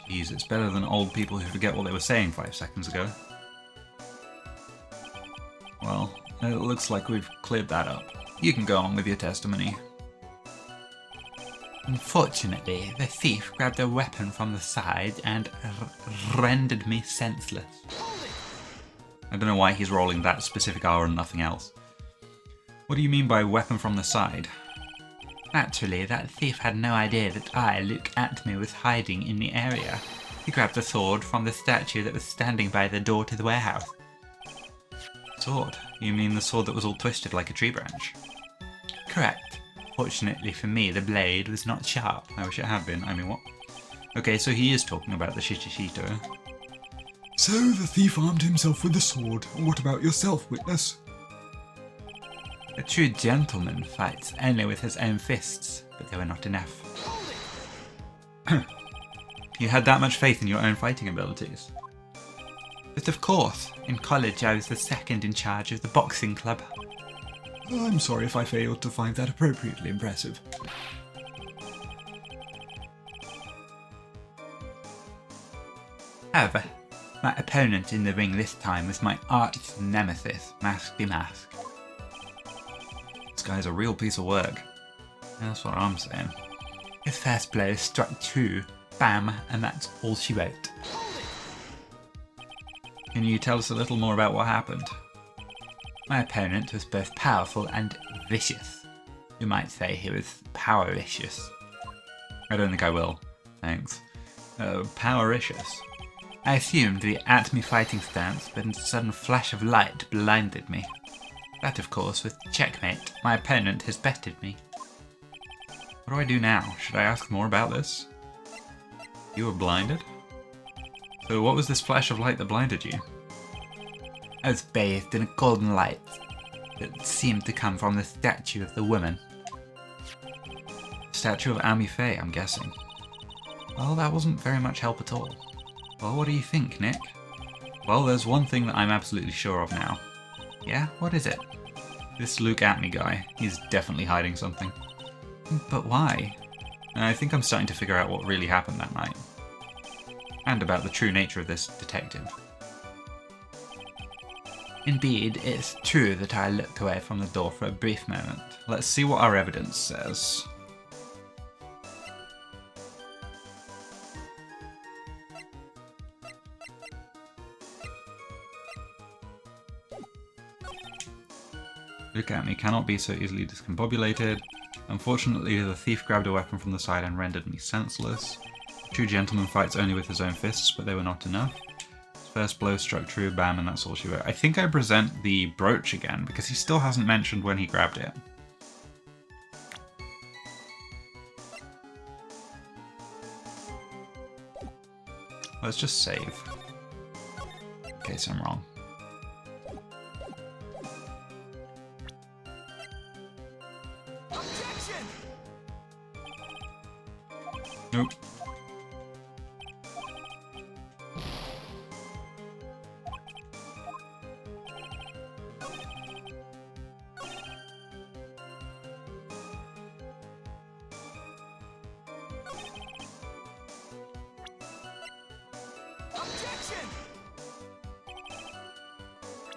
Jeez, it's better than old people who forget what they were saying 5 seconds ago. Well, it looks like we've cleared that up. You can go on with your testimony. Unfortunately, the thief grabbed a weapon from the side and rendered me senseless. I don't know why he's rolling that specific R and nothing else. What do you mean by weapon from the side? Naturally, that thief had no idea that I, Luke Atme, was hiding in the area. He grabbed the sword from the statue that was standing by the door to the warehouse. Sword? You mean the sword that was all twisted like a tree branch? Correct. Fortunately for me, the blade was not sharp. I wish it had been. I mean, what? Okay, so he is talking about the Shichishito. So the thief armed himself with the sword. What about yourself, witness? A true gentleman fights only with his own fists, but they were not enough. You had that much faith in your own fighting abilities? But of course, in college I was the second in charge of the boxing club. I'm sorry if I failed to find that appropriately impressive. However, my opponent in the ring this time was my arch nemesis, Mask Demasque. This guy's a real piece of work. That's what I'm saying. His first blow struck true, bam, and that's all she wrote. Can you tell us a little more about what happened? My opponent was both powerful and vicious. You might say he was powericious. I don't think I will. Thanks. Powericious. I assumed the at-me fighting stance, but a sudden flash of light blinded me. That, of course, was checkmate. My opponent has bested me. What do I do now? Should I ask more about this? You were blinded? So what was this flash of light that blinded you? I was bathed in a golden light that seemed to come from the statue of the woman. Statue of Ami Faye, I'm guessing. Well, that wasn't very much help at all. Well, what do you think, Nick? Well, there's one thing that I'm absolutely sure of now. Yeah? What is it? This Luke Atney guy, he's definitely hiding something. But why? And I think I'm starting to figure out what really happened that night. And about the true nature of this detective. Indeed, it's true that I looked away from the door for a brief moment. Let's see what our evidence says. Luke Atney cannot be so easily discombobulated. Unfortunately, the thief grabbed a weapon from the side and rendered me senseless. The true gentleman fights only with his own fists, but they were not enough. His first blow struck true, bam, and that's all she wrote. I think I present the brooch again, because he still hasn't mentioned when he grabbed it. Let's just save. In case I'm wrong. Nope.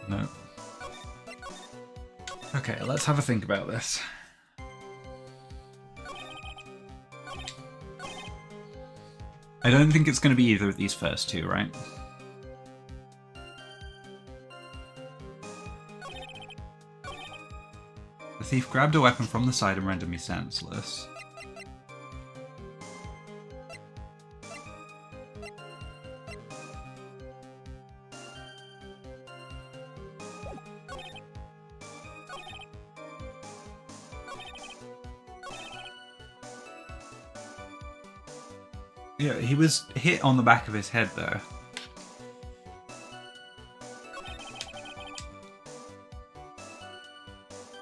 No. Okay, let's have a think about this. I don't think it's going to be either of these first two, right? The thief grabbed a weapon from the side and rendered me senseless. Yeah, he was hit on the back of his head though.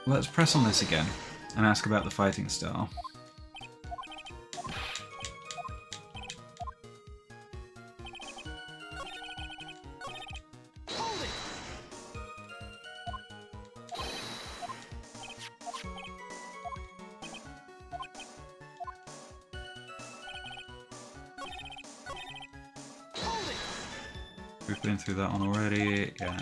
Let's press on this again and ask about the fighting style. We've been through that one already, yeah.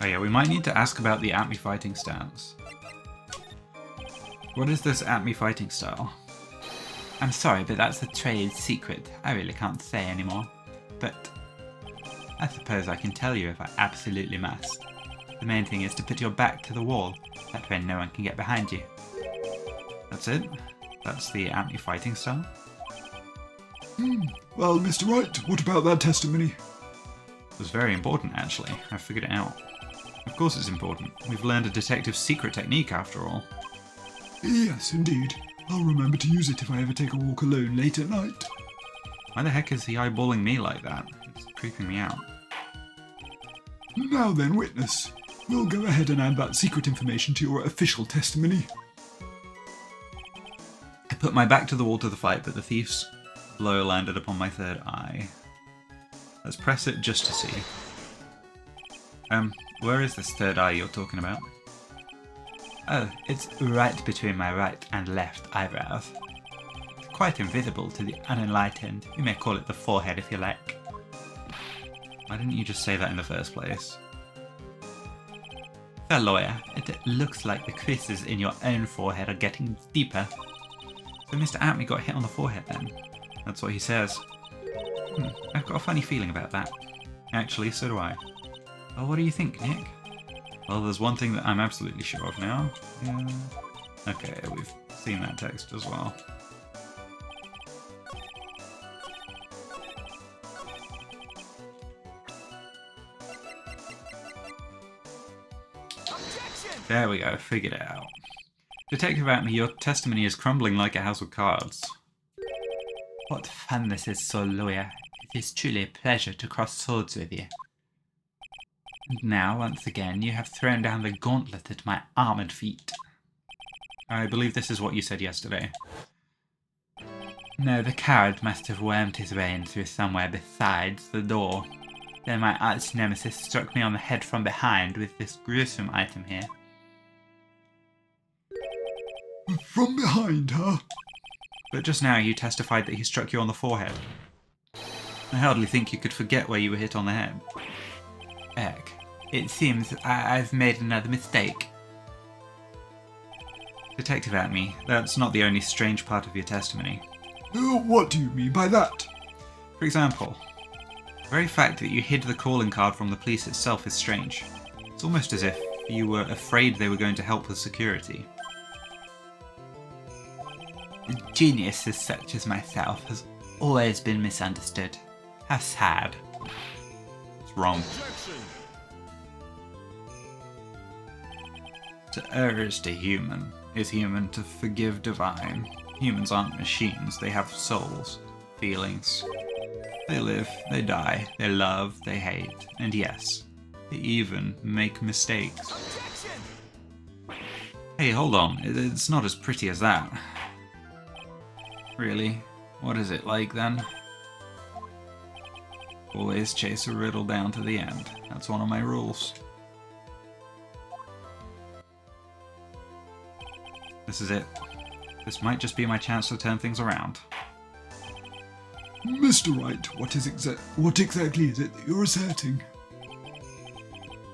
Oh yeah, we might need to ask about the at-me fighting stance. What is this at-me fighting style? I'm sorry, but that's a trade secret. I really can't say anymore. But I suppose I can tell you if I absolutely must. The main thing is to put your back to the wall. That way no one can get behind you. That's it? That's the Atme fighting style? Well, Mr. Wright, what about that testimony? It was very important, actually. I figured it out. Of course it's important. We've learned a detective's secret technique, after all. Yes, indeed. I'll remember to use it if I ever take a walk alone late at night. Why the heck is he eyeballing me like that? It's creeping me out. Now then, witness. We'll go ahead and add that secret information to your official testimony. I put my back to the wall to the fight, but the thief's blow landed upon my third eye. Let's press it just to see. Where is this third eye you're talking about? Oh, it's right between my right and left eyebrows. It's quite invisible to the unenlightened. You may call it the forehead if you like. Why didn't you just say that in the first place? Fair lawyer, it looks like the creases in your own forehead are getting deeper. So Mr. Atme got hit on the forehead then? That's what he says. I've got a funny feeling about that. Actually, so do I. Well, what do you think, Nick? Well, there's one thing that I'm absolutely sure of now. Yeah. Okay, we've seen that text as well. There we go, figured it out. Detective Atme, your testimony is crumbling like a house of cards. What fun this is, Sir Lawyer. It is truly a pleasure to cross swords with you. And now, once again, you have thrown down the gauntlet at my armoured feet. I believe this is what you said yesterday. No, the coward must have wormed his way in through somewhere besides the door. Then my arch-nemesis struck me on the head from behind with this gruesome item here. From behind, huh? But just now you testified that he struck you on the forehead. I hardly think you could forget where you were hit on the head. Heck, it seems I've made another mistake. Detective Atme, that's not the only strange part of your testimony. What do you mean by that? For example, the very fact that you hid the calling card from the police itself is strange. It's almost as if you were afraid they were going to help with security. A genius as such as myself has always been misunderstood. How sad. It's wrong. To err is to human, is human to forgive divine. Humans aren't machines, they have souls, feelings. They live, they die, they love, they hate, and yes, they even make mistakes. Hey, hold on, it's not as pretty as that. Really? What is it like then? Always chase a riddle down to the end. That's one of my rules. This is it. This might just be my chance to turn things around. Mr. Wright, what exactly is it that you're asserting?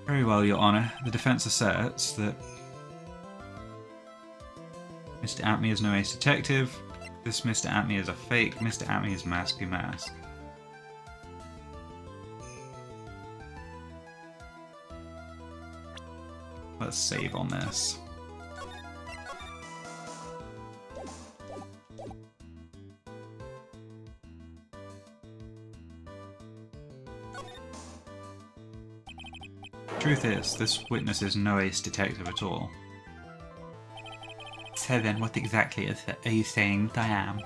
Very well, Your Honour. The defence asserts that Mr. Atme is no ace detective. This Mr. Atme is a fake. Mr. Atme is Mask Demasque. Let's save on this. Truth is, this witness is no ace detective at all. So then, what exactly are you saying that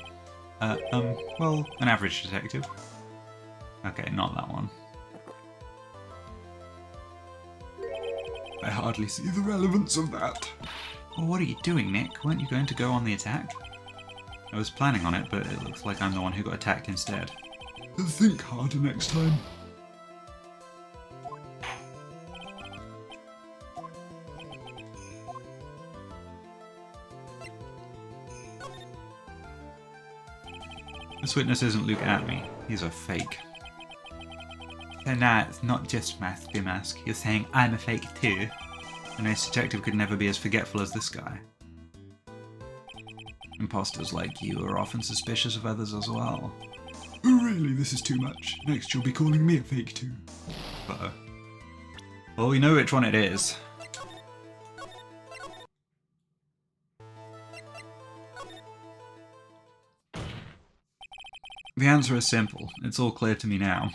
I am? Well, an average detective. Okay, not that one. I hardly see the relevance of that. Well, what are you doing, Nick? Weren't you going to go on the attack? I was planning on it, but it looks like I'm the one who got attacked instead. Think harder next time. This witness isn't Luke Atme. He's a fake. So now it's not just Mask Demasque. You're saying I'm a fake too? An ace detective could never be as forgetful as this guy. Imposters like you are often suspicious of others as well. Oh, really, this is too much. Next you'll be calling me a fake too. Uh-oh. Well, we know which one it is. The answer is simple. It's all clear to me now.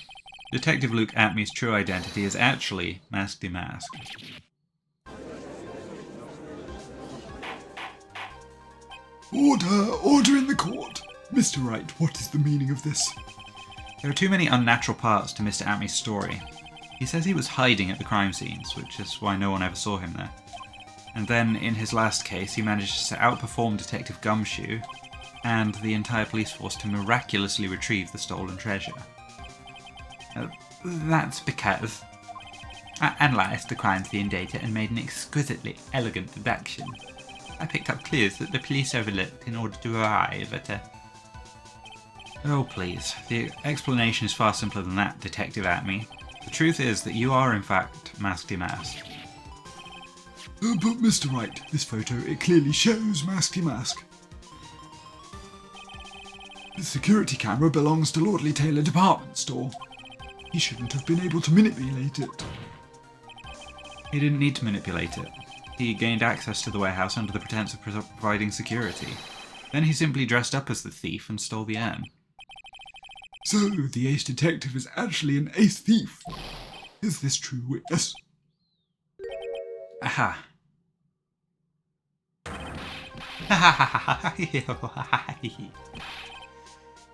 Detective Luke Atmey's true identity is actually Mask Demasque. Order! Order in the court! Mr. Wright, what is the meaning of this? There are too many unnatural parts to Mr. Atmey's story. He says he was hiding at the crime scenes, which is why no one ever saw him there. And then, in his last case, he managed to outperform Detective Gumshoe and the entire police force to miraculously retrieve the stolen treasure. That's because I analysed the crime scene data and made an exquisitely elegant deduction. I picked up clues that the police overlooked in order to arrive at a... Oh please, the explanation is far simpler than that, Detective Atmey. The truth is that you are in fact Mask Demasque. But Mr. Wright, this photo, it clearly shows Mask Demasque. The security camera belongs to Lordly Taylor department store. He shouldn't have been able to manipulate it. He didn't need to manipulate it. He gained access to the warehouse under the pretense of providing security. Then he simply dressed up as the thief and stole the urn. So, the ace detective is actually an ace thief. Is this true, witness? Aha.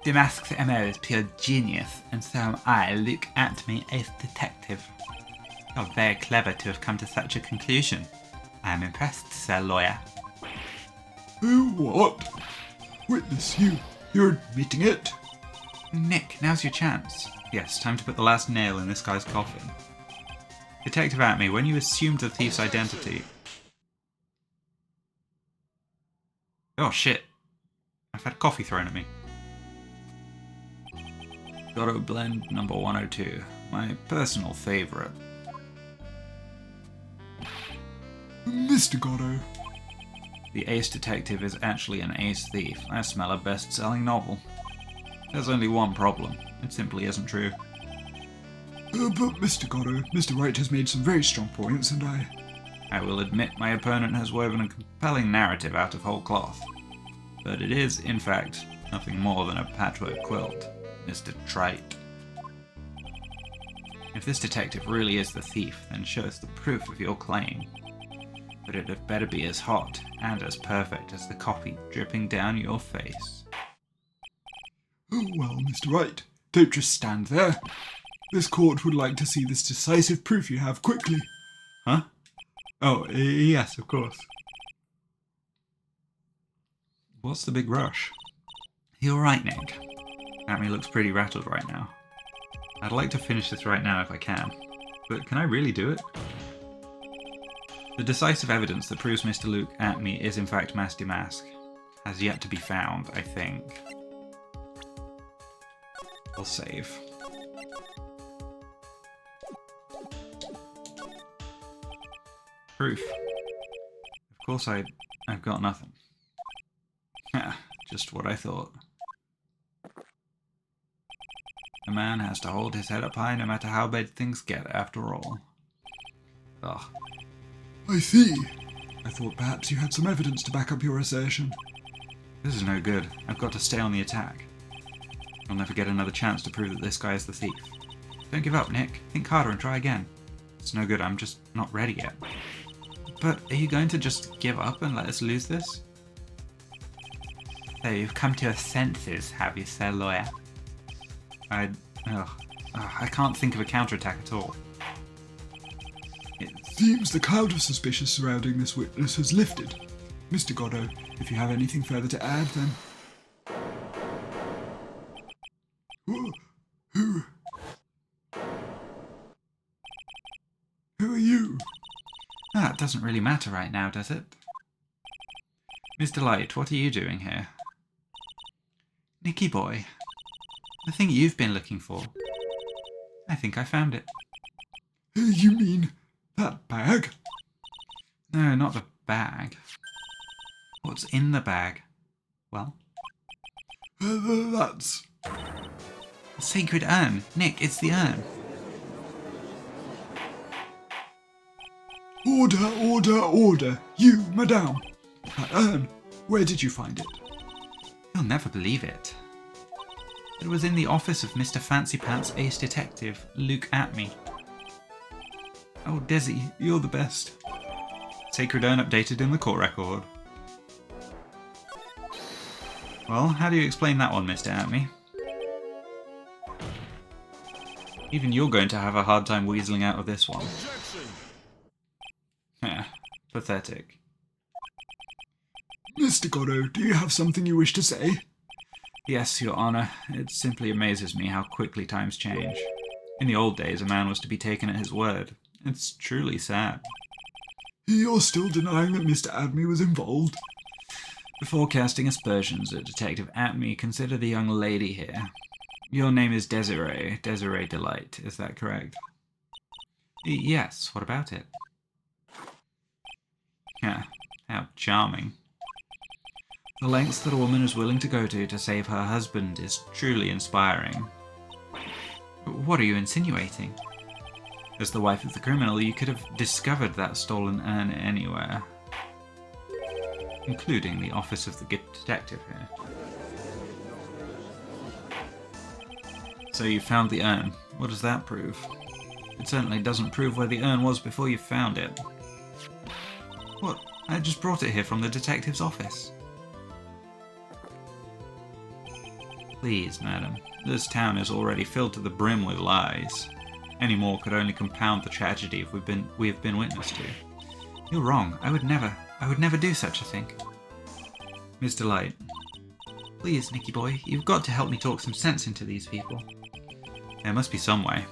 Demasque's MO is pure genius, and so am I, Luke Atmey, ace detective. You're very clever to have come to such a conclusion. I am impressed, Sir Lawyer. What? Witness, you're admitting it? Nick, now's your chance. Yes, time to put the last nail in this guy's coffin. Detective Atmey, when you assumed the thief's identity... Oh shit. I've had coffee thrown at me. Gotto Blend number 102. My personal favourite. Mr. Gotto. The ace detective is actually an ace thief. I smell a best-selling novel. There's only one problem. It simply isn't true. But Mr. Gotto, Mr. Wright has made some very strong points, and I will admit my opponent has woven a compelling narrative out of whole cloth. But it is, in fact, nothing more than a patchwork quilt, Mr. Trite. If this detective really is the thief, then show us the proof of your claim. But it had better be as hot and as perfect as the copy dripping down your face. Oh well, Mr. Wright, don't just stand there. This court would like to see this decisive proof you have quickly. Huh? Oh, yes, of course. What's the big rush? You're right, Nick. Atmey looks pretty rattled right now. I'd like to finish this right now if I can, but can I really do it? The decisive evidence that proves Mr. Luke Atmey is in fact Mask Demasque has yet to be found, I think. I'll save. Proof. Of course I've got nothing. Just what I thought. A man has to hold his head up high no matter how bad things get, after all. Ugh. I see. I thought perhaps you had some evidence to back up your assertion. This is no good. I've got to stay on the attack. I'll never get another chance to prove that this guy is the thief. Don't give up, Nick. Think harder and try again. It's no good. I'm just not ready yet. But are you going to just give up and let us lose this? So you've come to your senses, have you, Sir Lawyer? I can't think of a counterattack at all. Seems the cloud of suspicion surrounding this witness has lifted. Mr. Gotto, if you have anything further to add, then... Who are you? That doesn't really matter right now, does it? Mr. Light, what are you doing here? Nicky boy, the thing you've been looking for. I think I found it. You mean that bag? No, not the bag. What's in the bag? Well? That's... The sacred urn. Nick, it's the urn. Order, order, order! You, madame! That urn, where did you find it? You'll never believe it. It was in the office of Mr. Fancy Pants Ace Detective, Luke Atme. Oh, Desi, you're the best. Sacred urn updated in the court record. Well, how do you explain that one, Mr. Atme? Even you're going to have a hard time weaseling out of this one. Yeah, pathetic. Mr. Goddo, do you have something you wish to say? Yes, Your Honour. It simply amazes me how quickly times change. In the old days, a man was to be taken at his word. It's truly sad. You're still denying that Mr. Adme was involved? Before casting aspersions at Detective Atme, consider the young lady here. Your name is Desiree Delight, is that correct? Yes, what about it? Yeah, how charming. The lengths that a woman is willing to go to save her husband is truly inspiring. What are you insinuating? As the wife of the criminal, you could have discovered that stolen urn anywhere. Including the office of the detective here. So you found the urn. What does that prove? It certainly doesn't prove where the urn was before you found it. What? I just brought it here from the detective's office. Please, madam. This town is already filled to the brim with lies. Any more could only compound the tragedy we have been witness to. You're wrong. I would never do such a thing. Miss Delight. Please, Nicky boy, you've got to help me talk some sense into these people. There must be some way.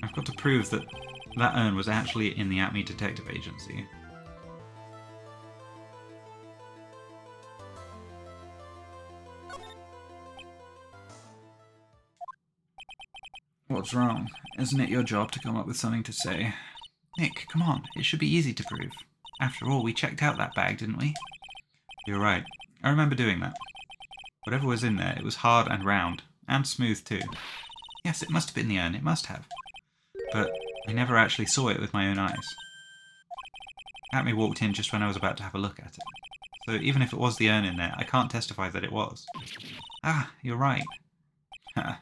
I've got to prove that that urn was actually in the Atme Detective Agency. What's wrong? Isn't it your job to come up with something to say? Nick, come on, it should be easy to prove. After all, we checked out that bag, didn't we? You're right. I remember doing that. Whatever was in there, it was hard and round, and smooth too. Yes, it must have been the urn, it must have. But I never actually saw it with my own eyes. Atme walked in just when I was about to have a look at it. So even if it was the urn in there, I can't testify that it was. Ah, you're right. Ha.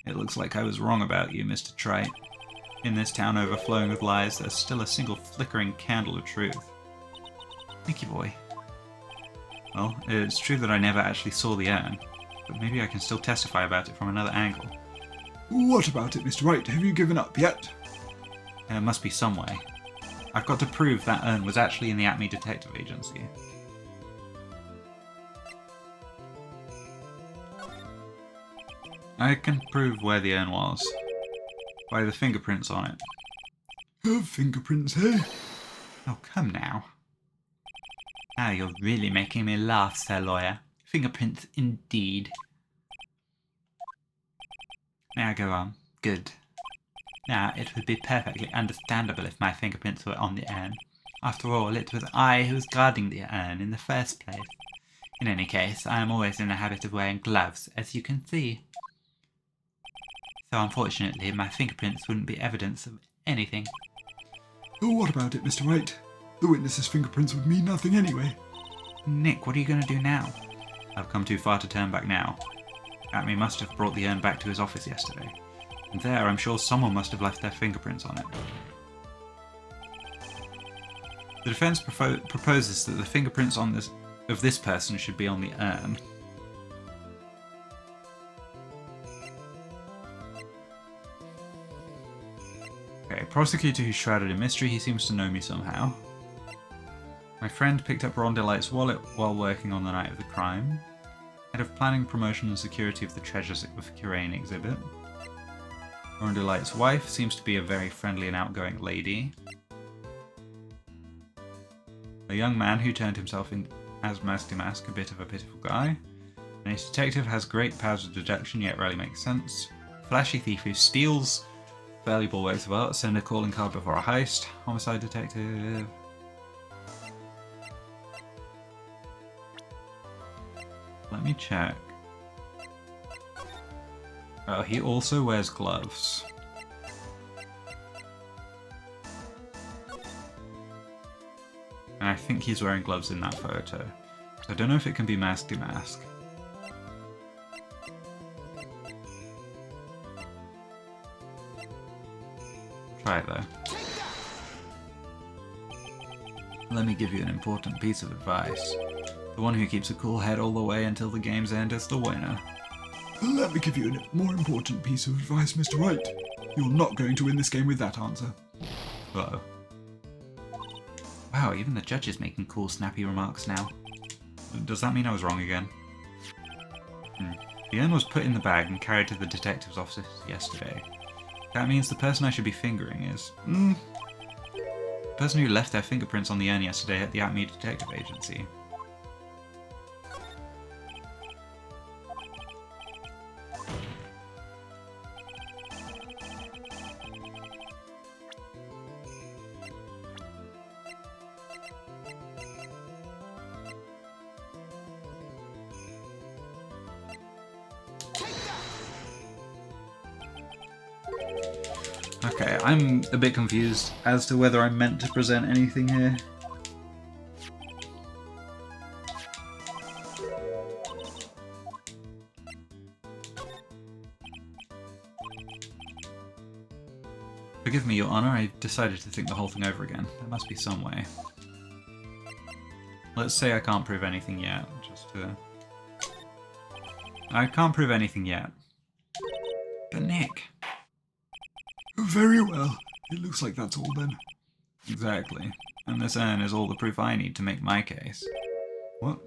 It looks like I was wrong about you, Mr. Trite. In this town overflowing with lies, there's still a single flickering candle of truth. Nicky boy. Well, it's true that I never actually saw the urn, but maybe I can still testify about it from another angle. What about it, Mr. Wright? Have you given up yet? There must be some way. I've got to prove that urn was actually in the Atme Detective Agency. I can prove where the urn was. By the fingerprints on it. Her fingerprints, hey? Oh, come now. Now you're really making me laugh, Sir Lawyer. Fingerprints indeed. Now go on. Good. Now, it would be perfectly understandable if my fingerprints were on the urn. After all, it was I who was guarding the urn in the first place. In any case, I am always in the habit of wearing gloves, as you can see. So unfortunately, my fingerprints wouldn't be evidence of anything. Oh, what about it, Mr. Wright? The witness's fingerprints would mean nothing anyway. Nick, what are you going to do now? I've come too far to turn back now. Atme must have brought the urn back to his office yesterday. And there, I'm sure someone must have left their fingerprints on it. The defense proposes that the fingerprints of this person should be on the urn. Okay, prosecutor who's shrouded in mystery, he seems to know me somehow. My friend picked up Ron Delight's wallet while working on the night of the crime. Head of planning, promotion and security of the Treasures of Kurain exhibit. Ron Delight's wife seems to be a very friendly and outgoing lady. A young man who turned himself in as Mask Demasque, a bit of a pitiful guy. An ace detective has great powers of deduction yet rarely makes sense. Flashy thief who steals valuable works of art, send a calling card before a heist. Homicide detective. Let me check. Oh, he also wears gloves. And I think he's wearing gloves in that photo. So I don't know if it can be Mask Demasque. Try it though. Let me give you an important piece of advice. The one who keeps a cool head all the way until the game's end is the winner. Let me give you a more important piece of advice, Mr. Wright. You're not going to win this game with that answer. Uh-oh. Wow, even the judge is making cool, snappy remarks now. Does that mean I was wrong again? The urn was put in the bag and carried to the detective's office yesterday. That means the person I should be fingering is... the person who left their fingerprints on the urn yesterday at the Acme Detective Agency. Okay, I'm a bit confused as to whether I'm meant to present anything here. Forgive me, Your Honor, I decided to think the whole thing over again. There must be some way. Let's say I can't prove anything yet, just to... I can't prove anything yet. But Nick... Very well. It looks like that's all then. Exactly. And this urn is all the proof I need to make my case. What?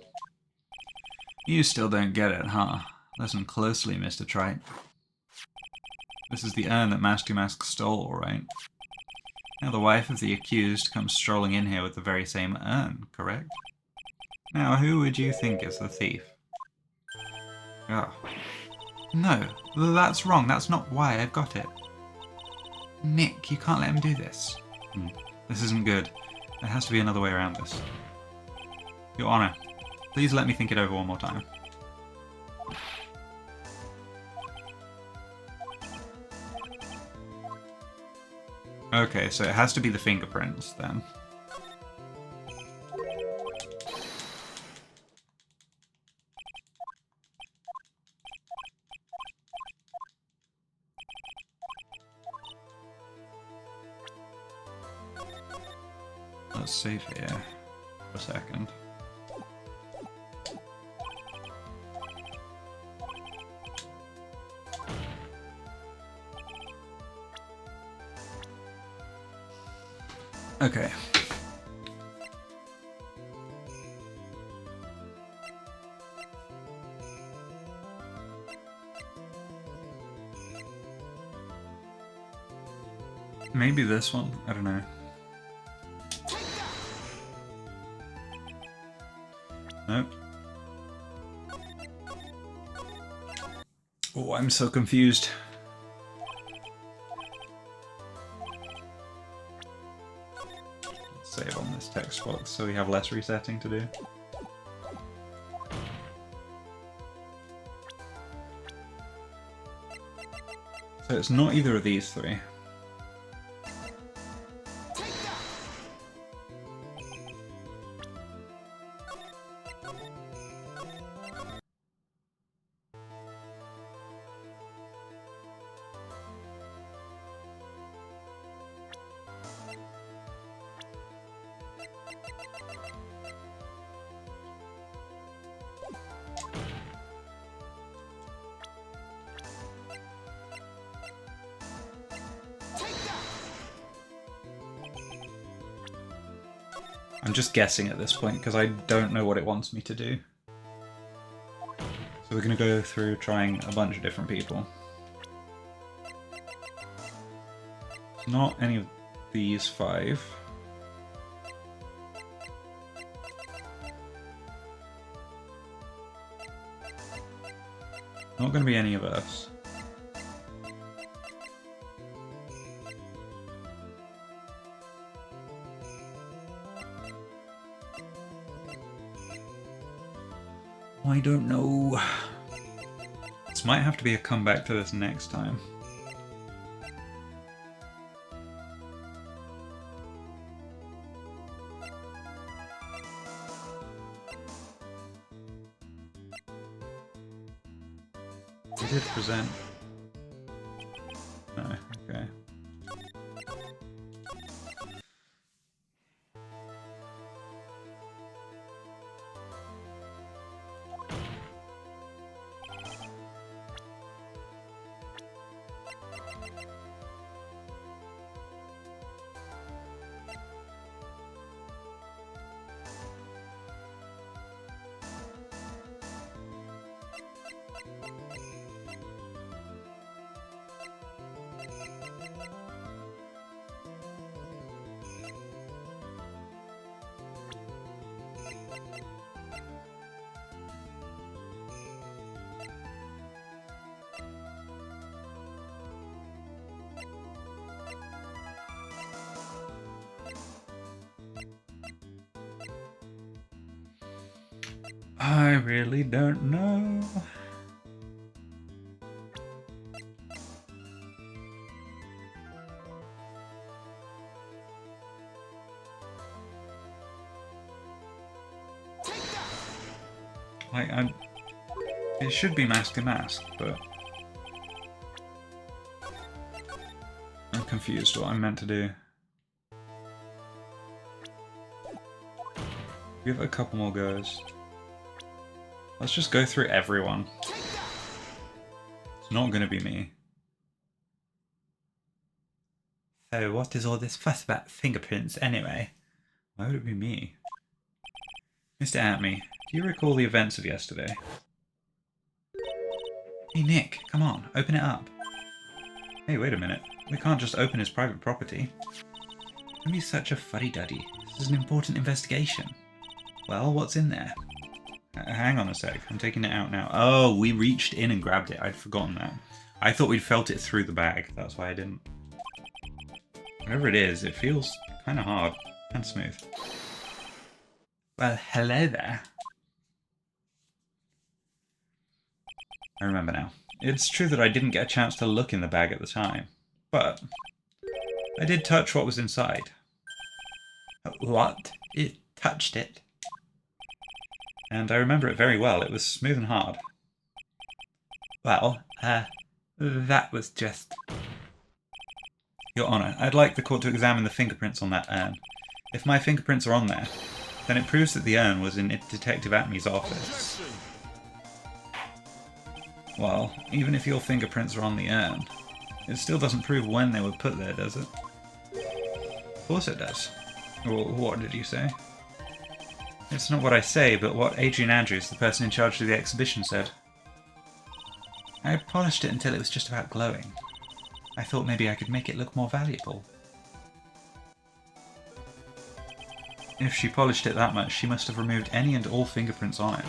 You still don't get it, huh? Listen closely, Mr. Trite. This is the urn that Mask Demasque stole, all right? Now the wife of the accused comes strolling in here with the very same urn, correct? Now, who would you think is the thief? Oh. No, that's wrong. That's not why I've got it. Nick, you can't let him do this. This isn't good. There has to be another way around this. Your Honor, please let me think it over one more time. Okay, so it has to be the fingerprints, then. Let's save here for a second. Okay. Maybe this one, I don't know. Nope. Oh, I'm so confused. Let's save on this text box so we have less resetting to do. So it's not either of these three. I'm just guessing at this point because I don't know what it wants me to do. So we're going to go through trying a bunch of different people. Not any of these five. Not going to be any of us. I don't know. This might have to be a comeback to this next time. We did present. No, okay. I really don't know. Like, it should be Mask Demasque, but I'm confused what I'm meant to do. Give it a couple more goes. Let's just go through everyone. It's not going to be me. So what is all this fuss about fingerprints anyway? Why would it be me? Mr. Atme, do you recall the events of yesterday? Hey Nick, come on, open it up. Hey, wait a minute. We can't just open his private property. Don't be such a fuddy-duddy. This is an important investigation. Well, what's in there? Hang on a sec, I'm taking it out now. Oh, we reached in and grabbed it. I'd forgotten that. I thought we'd felt it through the bag. That's why I didn't. Whatever it is, it feels kind of hard and smooth. Well, hello there. I remember now. It's true that I didn't get a chance to look in the bag at the time, but I did touch what was inside. What? You touched it? And I remember it very well. It was smooth and hard. Well, that was just... Your Honour, I'd like the court to examine the fingerprints on that urn. If my fingerprints are on there, then it proves that the urn was in Detective Atme's office. Well, even if your fingerprints are on the urn, it still doesn't prove when they were put there, does it? Of course it does. What did you say? It's not what I say, but what Adrian Andrews, the person in charge of the exhibition, said. I had polished it until it was just about glowing. I thought maybe I could make it look more valuable. If she polished it that much, she must have removed any and all fingerprints on it.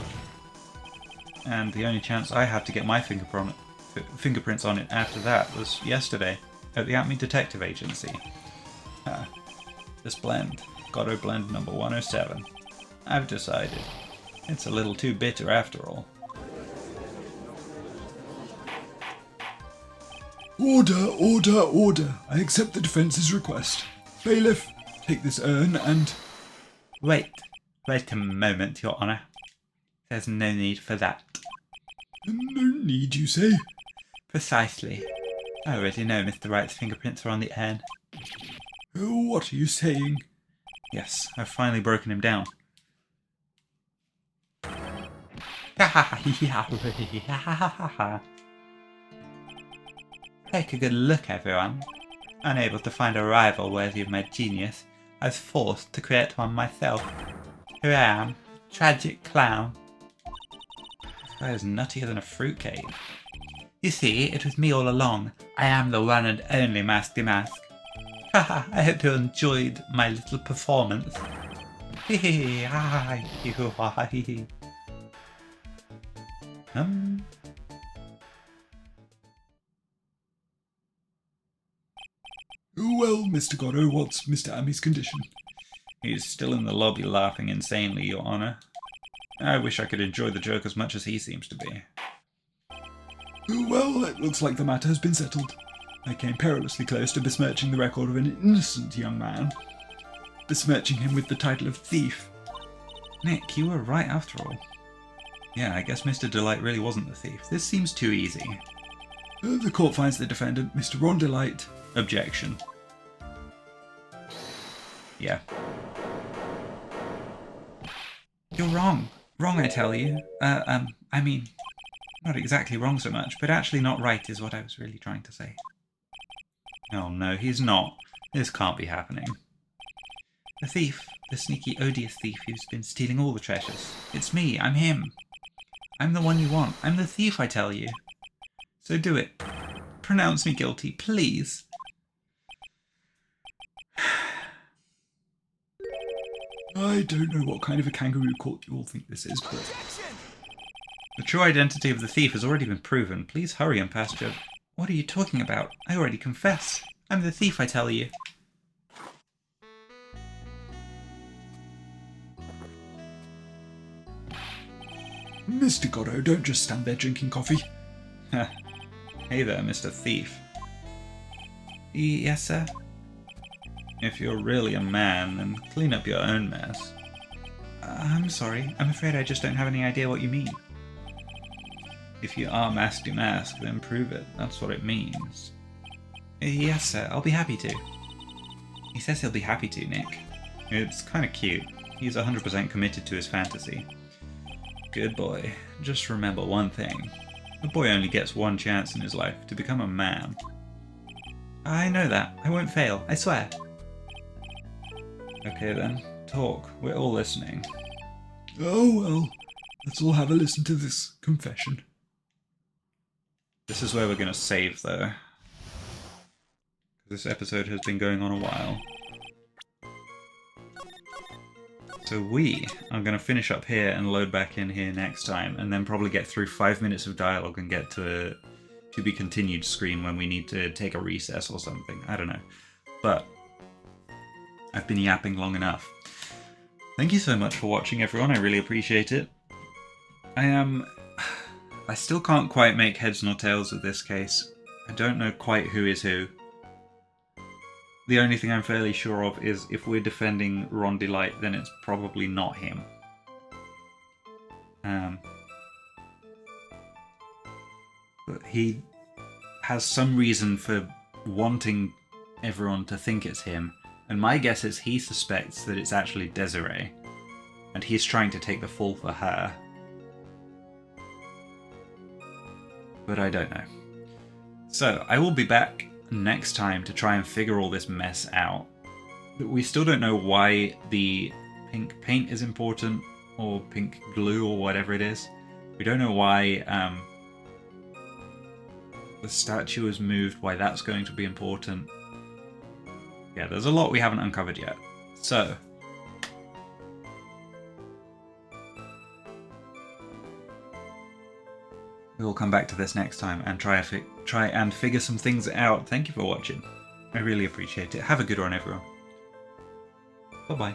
And the only chance I had to get my fingerprints on it after that was yesterday, at the Atme Detective Agency. This blend, Godot Blend number 107. I've decided. It's a little too bitter after all. Order, order, order. I accept the defence's request. Bailiff, take this urn and... Wait a moment, Your Honour. There's no need for that. No need, you say? Precisely. I already know Mr. Wright's fingerprints are on the urn. What are you saying? Yes, I've finally broken him down. Take a good look, everyone. Unable to find a rival worthy of my genius, I was forced to create one myself. Here I am, tragic clown. This guy is nuttier than a fruitcake. You see, it was me all along. I am the one and only Mask Demasque. Haha, I hope you enjoyed my little performance. Well, Mr. Godot, what's Mr. Atme's condition? He's still in the lobby laughing insanely, Your Honour. I wish I could enjoy the joke as much as he seems to be. Well, it looks like the matter has been settled. I came perilously close to besmirching the record of an innocent young man. Besmirching him with the title of thief. Nick, you were right after all. Yeah, I guess Mr. Delight really wasn't the thief. This seems too easy. The court finds the defendant, Mr. Ron Delight. Objection. Yeah. You're wrong. Wrong, I tell you. I mean, not exactly wrong so much, but actually not right is what I was really trying to say. Oh no, he's not. This can't be happening. The thief, the sneaky, odious thief who's been stealing all the treasures. It's me, I'm him. I'm the one you want. I'm the thief, I tell you. So do it. Pronounce me guilty, please. I don't know what kind of a kangaroo court you all think this is, but... The true identity of the thief has already been proven. Please hurry and pass judgment. What are you talking about? I already confess. I'm the thief, I tell you. Mr. Godot, don't just stand there drinking coffee. Hey there, Mr. Thief. Yes, sir? If you're really a man, then clean up your own mess. I'm sorry. I'm afraid I just don't have any idea what you mean. If you are Mask Demasque, then prove it. That's what it means. Yes, sir. I'll be happy to. He says he'll be happy to, Nick. It's kind of cute. He's 100% committed to his fantasy. Good boy. Just remember one thing. A boy only gets one chance in his life to become a man. I know that. I won't fail. I swear. Okay then. Talk. We're all listening. Oh well. Let's all have a listen to this confession. This is where we're going to save, though. This episode has been going on a while. So we are going to finish up here and load back in here next time, and then probably get through 5 minutes of dialogue and get to be continued screen when we need to take a recess or something. I don't know. But I've been yapping long enough. Thank you so much for watching, everyone. I really appreciate it. I still can't quite make heads nor tails of this case. I don't know quite who is who. The only thing I'm fairly sure of is if we're defending Ron Delight, then it's probably not him. But he has some reason for wanting everyone to think it's him, and my guess is he suspects that it's actually Desiree, and he's trying to take the fall for her. But I don't know. So, I will be back next time to try and figure all this mess out. But we still don't know why the pink paint is important, or pink glue, or whatever it is. We don't know why the statue is moved, why that's going to be important. Yeah, there's a lot we haven't uncovered yet. So, we will come back to this next time and try and figure some things out. Thank you for watching. I really appreciate it. Have a good one, everyone. Bye-bye.